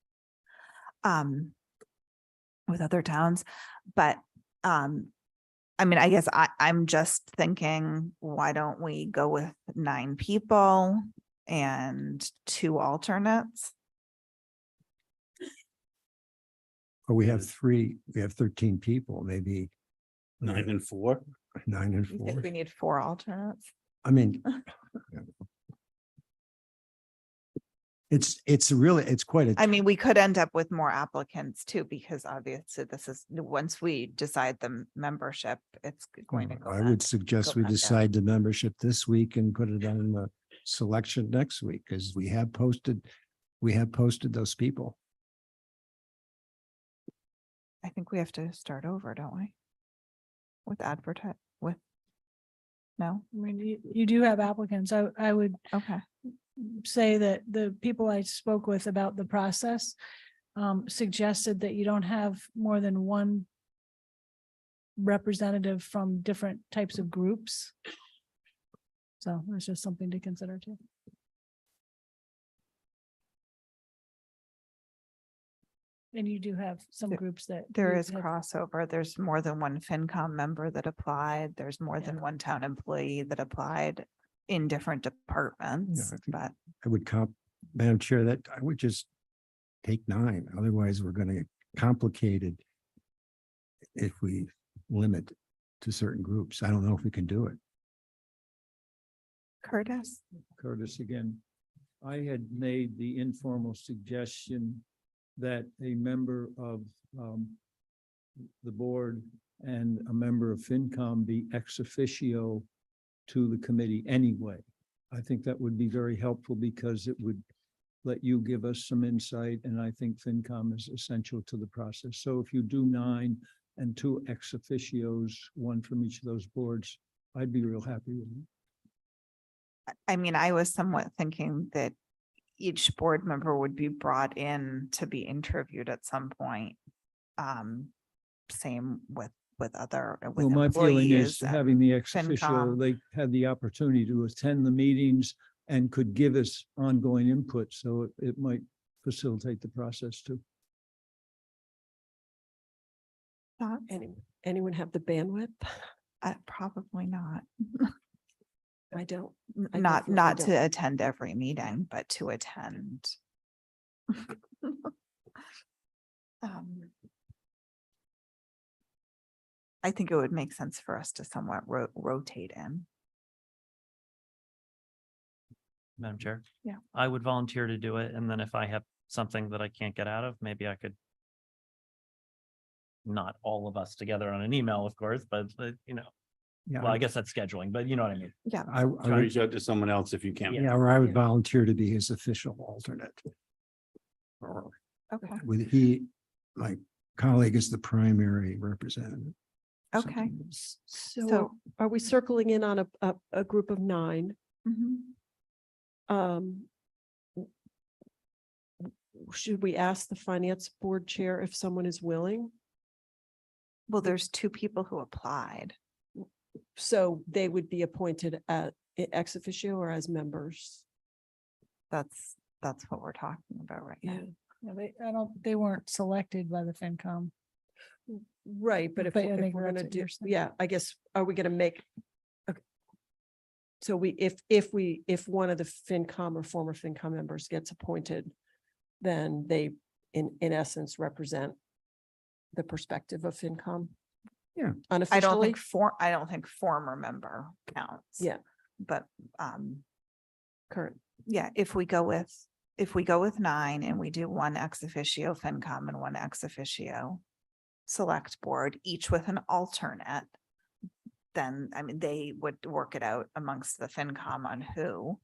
With other towns, but, I mean, I guess I'm just thinking, why don't we go with 9 people and 2 alternates? Or we have 13 people, maybe 9 and 4. 9 and You 4. think we need 4 alternates? I mean, it's quite a. I mean, we could end up with more applicants too, because obviously this is, once we decide the membership, it's going to go. I would suggest we decide the membership this week and put it on the selection next week, because we have posted those people. I think we have to start over, don't we? No? I mean, you do have applicants. I would Okay. say that the people I spoke with about the process suggested that you don't have more than one representative from different types of groups. So that's just something to consider too. And you do have some groups that. There you is have- crossover. There's more than one FinCom member that applied. There's more than one town employee that applied in different departments, I think- but I would Madam Chair, that I would just take 9. Otherwise, we're going to get complicated if we limit to certain groups. I don't know if we can do it. Curtis? Curtis again. I had made the informal suggestion that a member of the board and a member of FinCom be ex officio to the committee anyway. I think that would be very helpful because it would let you give us some insight, and I think FinCom is essential to the process. So if you do 9 and 2 ex officios, 1 from each of those boards, I'd be real happy with it. I mean, I was somewhat thinking that each board member would be brought in to be interviewed at some point. Same with other. Well, my feeling is employees having the at ex officio, FinCom. they had the opportunity to attend the meetings and could give us ongoing input, so it might facilitate the process too. Thoughts? Anyone have the bandwidth? Probably not. I don't. I Not definitely to don't. attend every meeting, but to attend. I think it would make sense for us to somewhat rotate in. Madam Chair? Yeah. I would volunteer to do it, and then if I have something that I can't get out of, maybe I could. Not all of us together on an email, of course, but Yeah, well, I guess that's scheduling, but you know what I mean. Yeah. I Try to would, reach out to someone else if you can. yeah, or I would volunteer to be his official alternate. Or Okay. with my colleague is the primary representative. Okay. So are we circling in on a group of 9? Mhm. Should we ask the finance board chair if someone is willing? Well, there's 2 people who applied. So they would be appointed at ex officio or as members? That's what we're talking about right now. Yeah, they weren't selected by the FinCom. Right, but if But I if think we're that's gonna what do, you're saying. yeah, I guess, are we gonna make? Okay. So if one of the FinCom or former FinCom members gets appointed, then they in essence represent the perspective of FinCom? Yeah. Unofficially? I don't think former member counts. Yeah. But Current. yeah, if we go with 9 and we do 1 ex officio FinCom and 1 ex officio select board, each with an alternate, then I mean, they would work it out amongst the FinCom on who,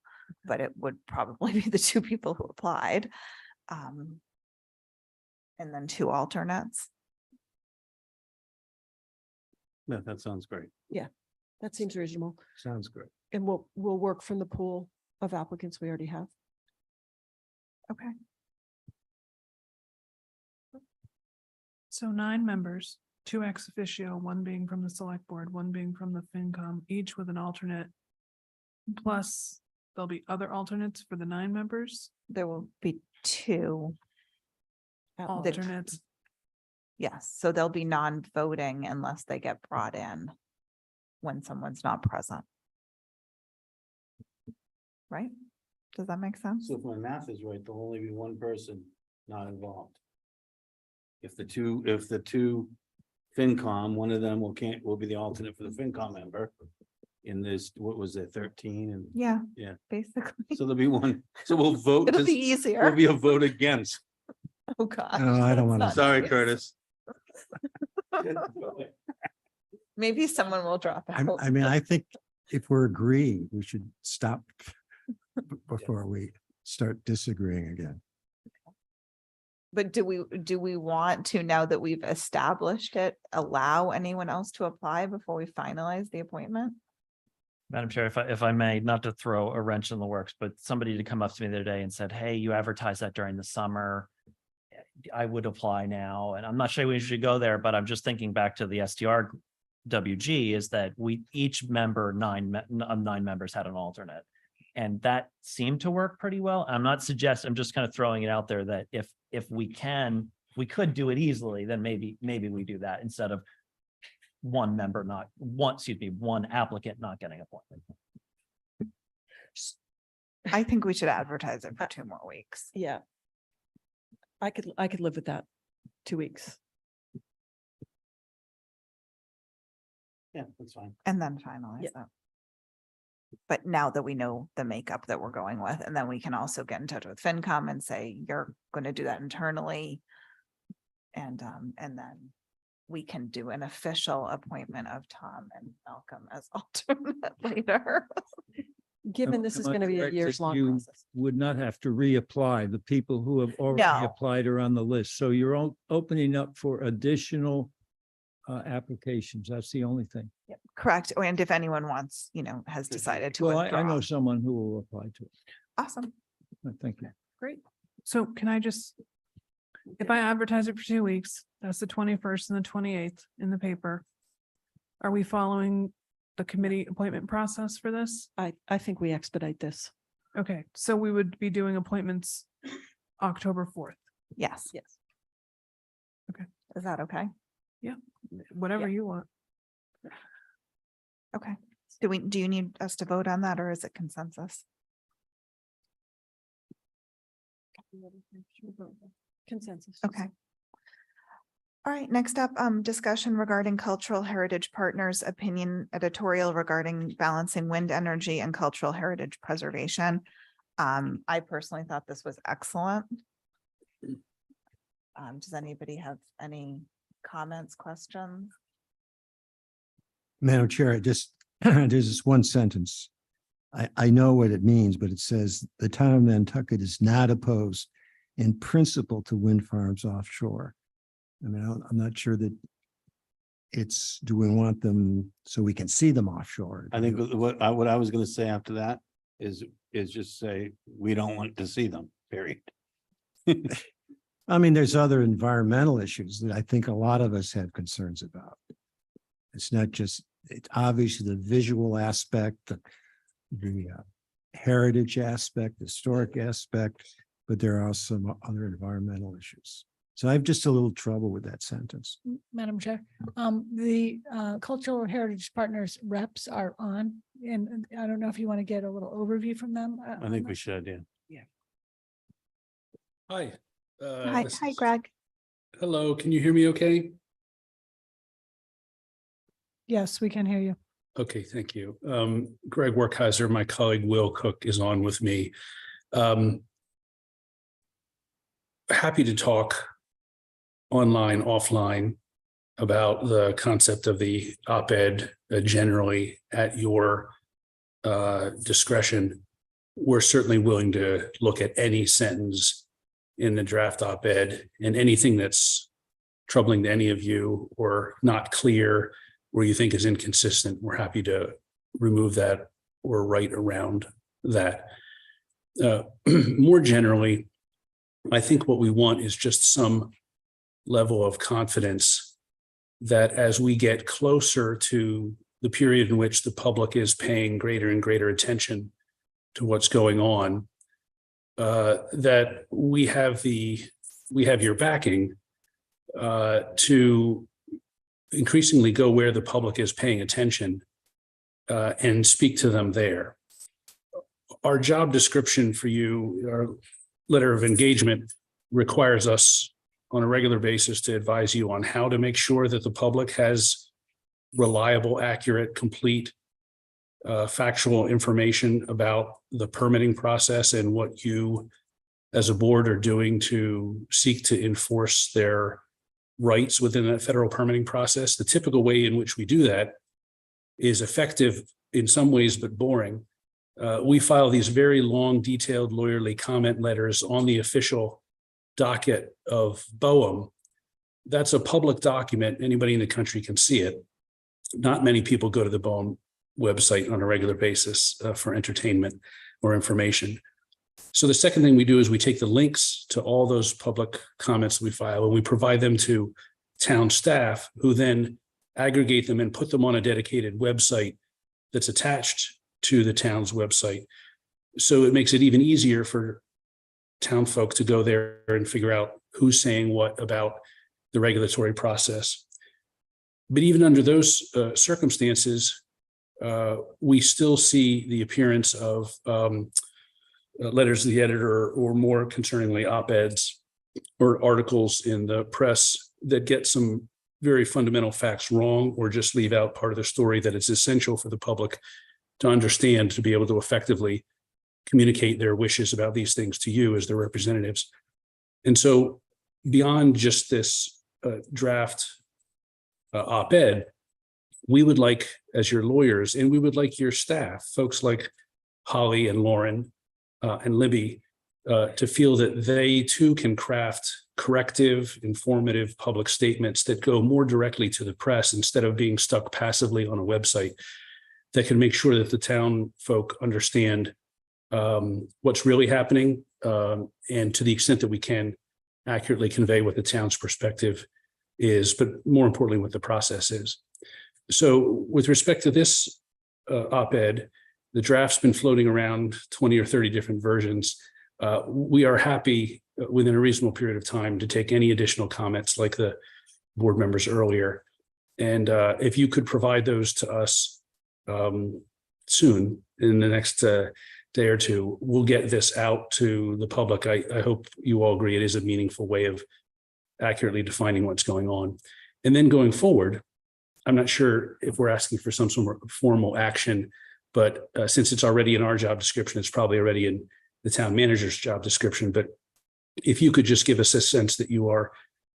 but it would probably be the 2 people who applied. And then 2 alternates. Yeah, that sounds great. That seems reasonable. Sounds great. And we'll work from the pool of applicants we already have. Okay. So 9 members, 2 ex officio, 1 being from the select board, 1 being from the FinCom, each with an alternate. Plus, there'll be other alternates for the 9 members, There will be 2. that- alternates. Yes, so they'll be non-voting unless they get brought in when someone's not present. Right? Does that make sense? So if my math is right, there'll only be one person not involved. If the two FinCom, one of them will be the alternate for the FinCom member. In this, what was it, 13 and Yeah. Yeah. Basically. so there'll be one, so we'll vote. It'll be There'll be easier. a vote against. Oh, God. No, I don't want to. Sorry, Curtis. Maybe someone will drop out. I mean, I think if we're agreeing, we should stop before we start disagreeing again. But do we want to, now that we've established it, allow anyone else to apply before we finalize the appointment? Madam Chair, if I may, not to throw a wrench in the works, but somebody to come up to me the other day and said, hey, you advertised that during the summer. I would apply now. And I'm not sure we should go there, but I'm just thinking back to the STRWG is that each member, 9 members had an alternate. And that seemed to work pretty well. I'm not suggesting, I'm just kind of throwing it out there that if we could do it easily, then maybe we do that instead of one applicant not getting appointed. I think we should advertise it for 2 more weeks. Yeah. I could live with that. 2 weeks. Yeah, that's fine. And then finalize Yeah. that. But now that we know the makeup that we're going with, and then we can also get in touch with FinCom and say, you're going to do that internally. And then we can do an official appointment of Tom and Malcolm as alternate later. Given this is Am I going to be a correct that years long you process. Would not have to reapply. The people who have already No. applied are on the list. So you're opening up for additional applications. That's the only thing. Yep, correct. And if anyone wants, has decided to Well, I know withdraw. someone who will apply to it. Awesome. Thank you. Great. So can I just, if I advertise it for 2 weeks, that's the 21st and the 28th in the paper. Are we following the committee appointment process for this? I think we expedite this. Okay, so we would be doing appointments October 4th. Yes. Yes. Is that okay? Yeah, whatever you want. Okay. Do you need us to vote on that, or is it consensus? Consensus. Okay. All right, next up, discussion regarding Cultural Heritage Partners opinion editorial regarding balancing wind energy and cultural heritage preservation. I personally thought this was excellent. Does anybody have any comments, questions? Madam Chair, there's this one sentence. I know what it means, but it says the town of Nantucket is not opposed in principle to wind farms offshore. I mean, I'm not sure that do we want them so we can see them offshore? I think what I was gonna say after that is just say, we don't want to see them, period. I mean, there's other environmental issues that I think a lot of us have concerns about. It's not just, it's obviously the visual aspect, the heritage aspect, historic aspect, but there are some other environmental issues. So I have just a little trouble with that sentence. Madam Chair, the Cultural Heritage Partners reps are on, and I don't know if you want to get a little overview from them. I think we should, yeah. Hi. Hi, Greg. Hello, can you hear me okay? Yes, we can hear you. Okay, thank you. Greg Werkheiser, my colleague Will Cook is on with me. Happy to talk online, offline about the concept of the op-ed generally at your discretion. We're certainly willing to look at any sentence in the draft op-ed and anything that's troubling to any of you or not clear. or you think is inconsistent, we're happy to remove that or write around that. More generally, I think what we want is just some level of confidence that as we get closer to the period in which the public is paying greater and greater attention to what's going on, that we have your backing to increasingly go where the public is paying attention and speak to them there. Our job description for you, our letter of engagement, requires us on a regular basis to advise you on how to make sure that the public has reliable, accurate, complete, factual information about the permitting process and what you as a board are doing to seek to enforce their rights within that federal permitting process. The typical way in which we do that is effective in some ways, but boring. We file these very long, detailed, lawyerly comment letters on the official docket of BOEM. That's a public document. Anybody in the country can see it. Not many people go to the BOEM website on a regular basis for entertainment or information. So the second thing we do is we take the links to all those public comments we file and we provide them to town staff, who then aggregate them and put them on a dedicated website that's attached to the town's website. So it makes it even easier for town folk to go there and figure out who's saying what about the regulatory process. But even under those circumstances, we still see the appearance of letters to the editor, or more concerningly, op-eds or articles in the press that get some very fundamental facts wrong, or just leave out part of the story that it's essential for the public to understand, to be able to effectively communicate their wishes about these things to you as their representatives. And so beyond just this draft op-ed, we would like, as your lawyers, and we would like your staff, folks like Holly and Lauren and Libby, to feel that they too can craft corrective, informative public statements that go more directly to the press instead of being stuck passively on a website, that can make sure that the town folk understand what's really happening, and to the extent that we can, accurately convey what the town's perspective is, but more importantly, what the process is. So with respect to this op-ed, the draft's been floating around 20 or 30 different versions. We are happy within a reasonable period of time to take any additional comments like the board members earlier. And if you could provide those to us soon, in the next day or two, we'll get this out to the public. I hope you all agree it is a meaningful way of accurately defining what's going on. And then going forward, I'm not sure if we're asking for some sort of formal action, but since it's already in our job description, it's probably already in the town manager's job description. But if you could just give us a sense that you are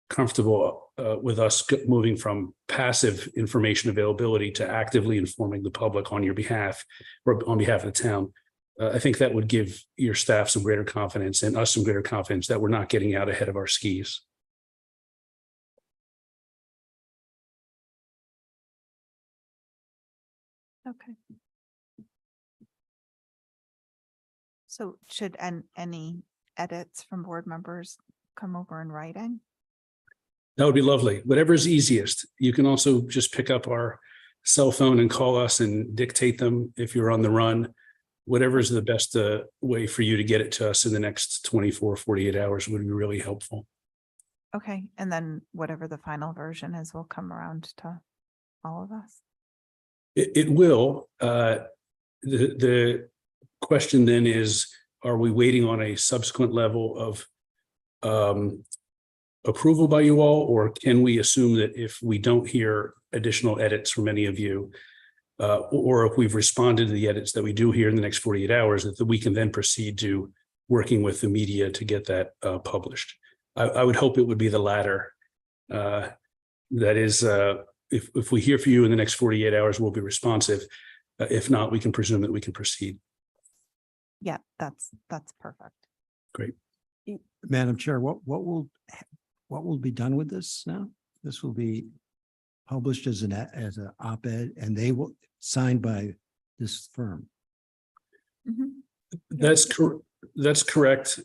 comfortable with us moving from passive information availability to actively informing the public on your behalf, or on behalf of the town, I think that would give your staff some greater confidence and us some greater confidence that we're not getting out ahead of our skis. Okay. So should any edits from board members come over in writing? That would be lovely. Whatever's easiest. You can also just pick up our cell phone and call us and dictate them if you're on the run. Whatever's the best way for you to get it to us in the next 24, 48 hours would be really helpful. Okay, and then whatever the final version is will come around to all of us. It will. The question then is, are we waiting on a subsequent level of approval by you all, or can we assume that if we don't hear additional edits from any of you, or if we've responded to the edits that we do hear in the next 48 hours, that we can then proceed to working with the media to get that published? I would hope it would be the latter. That is, if we hear from you in the next 48 hours, we'll be responsive. If not, we can presume that we can proceed. Yeah, that's perfect. Great. Madam Chair, what will be done with this now? This will be published as as an op-ed, and they will signed by this firm. That's correct. That's correct.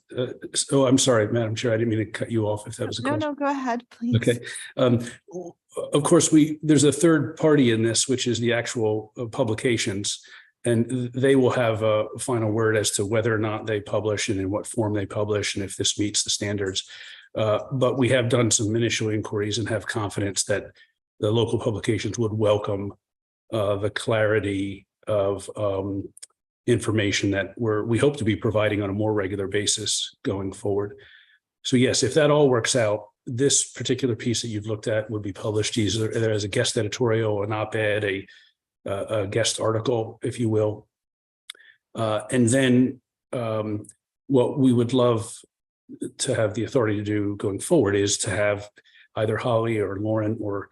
So I'm sorry, Madam Chair, I didn't mean to cut you off if that was a No, question. no, go ahead, please. Okay. Of course, there's a third party in this, which is the actual publications. And they will have a final word as to whether or not they publish and in what form they publish and if this meets the standards. But we have done some initial inquiries and have confidence that the local publications would welcome the clarity of information that we hope to be providing on a more regular basis going forward. So yes, if that all works out, this particular piece that you've looked at would be published either as a guest editorial, an op-ed, a guest article, if you will. And then what we would love to have the authority to do going forward is to have either Holly or Lauren or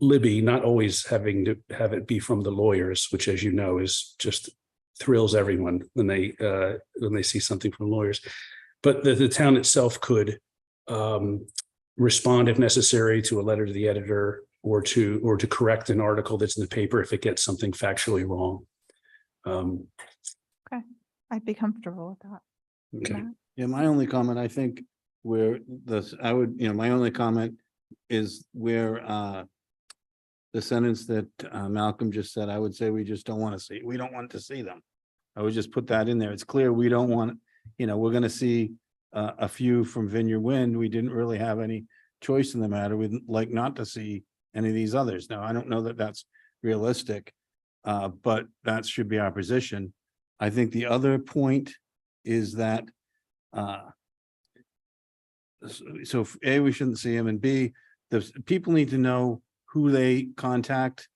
Libby, not always having to have it be from the lawyers, which, as you know, is just thrills everyone when they see something from lawyers, but the town itself could respond if necessary to a letter to the editor or to correct an article that's in the paper if it gets something factually wrong. Okay, I'd be comfortable with that. Okay. Matt? Yeah, my only comment, I think where my only comment is where the sentence that Malcolm just said, I would say we just don't want to see, we don't want to see them. I would just put that in there. It's clear we don't want, we're going to see a few from Vineyard Wind. We didn't really have any choice in the matter. We'd like not to see any of these others. Now, I don't know that that's realistic, but that should be our position. I think the other point is that so A, we shouldn't see them, and B, the people need to know who they contact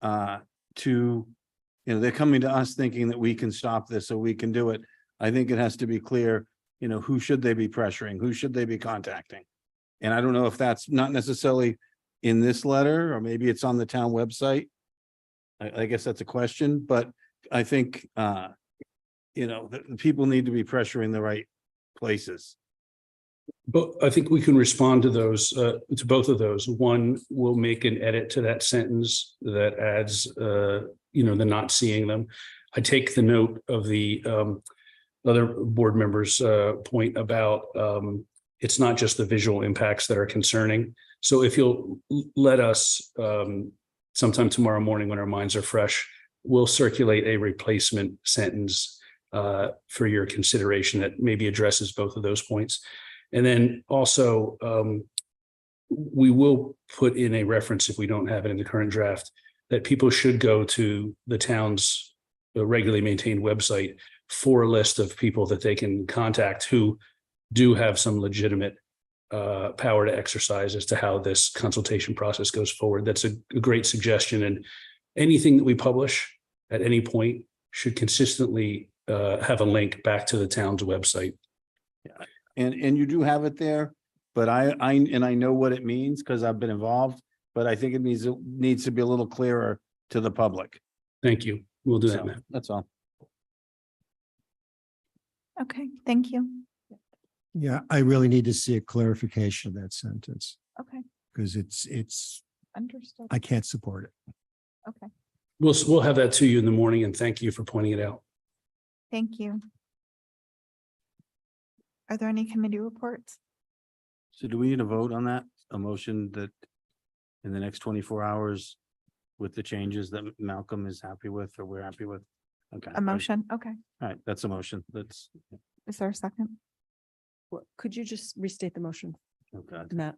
they're coming to us thinking that we can stop this, so we can do it. I think it has to be clear, who should they be pressuring? Who should they be contacting? And I don't know if that's not necessarily in this letter, or maybe it's on the town website. I guess that's a question, but I think, the people need to be pressuring the right places. But I think we can respond to those, to both of those. One, we'll make an edit to that sentence that adds, the not seeing them. I take the note of the other board members' point about it's not just the visual impacts that are concerning. So if you'll let us sometime tomorrow morning when our minds are fresh, we'll circulate a replacement sentence for your consideration that maybe addresses both of those points. And then also, we will put in a reference, if we don't have it in the current draft, that people should go to the town's regularly maintained website for a list of people that they can contact who do have some legitimate power to exercise as to how this consultation process goes forward. That's a great suggestion. And anything that we publish at any point should consistently have a link back to the town's website. Yeah. And you do have it there, but I know what it means because I've been involved, but I think it needs to be a little clearer to the public. Thank you. We'll do that, Matt. That's all. Okay, thank you. Yeah, I really need to see a clarification of that sentence Okay, because it's, understood. I can't support it. Okay, We'll have that to you in the morning, and thank you for pointing it out. thank you. Are there any committee reports? So do we need a vote on that? A motion that in the next 24 hours with the changes that Malcolm is happy with or we're happy with? Okay. A motion? Okay. All right, that's a motion. That's, Is there a second? Could you just restate the motion, okay. Matt?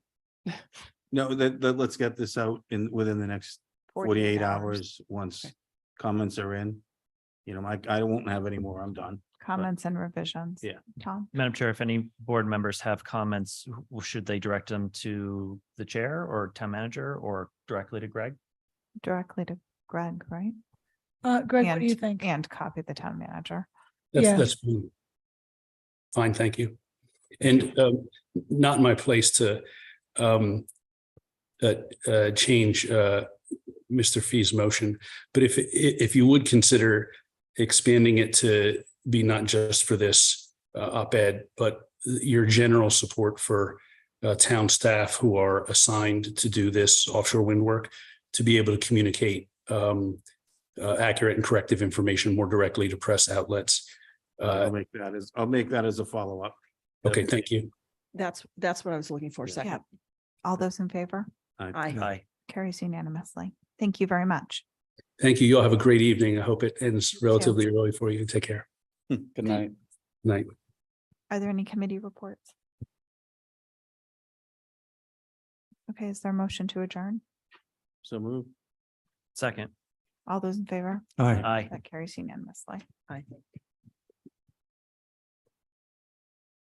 No, let's get this out within the next 48 hours. Once comments are in, I won't have any more. I'm done. Comments and revisions. Yeah. Tom? Madam Chair, if any board members have comments, should they direct them to the chair or town manager or directly to Greg? Directly to Greg, right? Greg, what do you think? And copy the town manager. That's fine. Thank you. And not my place to change Mr. Fee's motion, but if you would consider expanding it to be not just for this op-ed, but your general support for town staff who are assigned to do this offshore wind work to be able to communicate accurate and corrective information more directly to press outlets. I'll make that as a follow-up. Okay, thank you. That's what I was looking for. Second. Yeah. All those in favor? Aye. Carries unanimously. Thank you very much. Thank you. You'll have a great evening. I hope it ends relatively early for you. Take care. Good night. Night. Are there any committee reports? Okay, is there a motion to adjourn? So move. Second. All those in favor? Aye. Aye. That carries unanimously. Aye.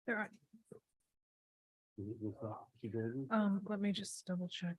There are, let me just double check.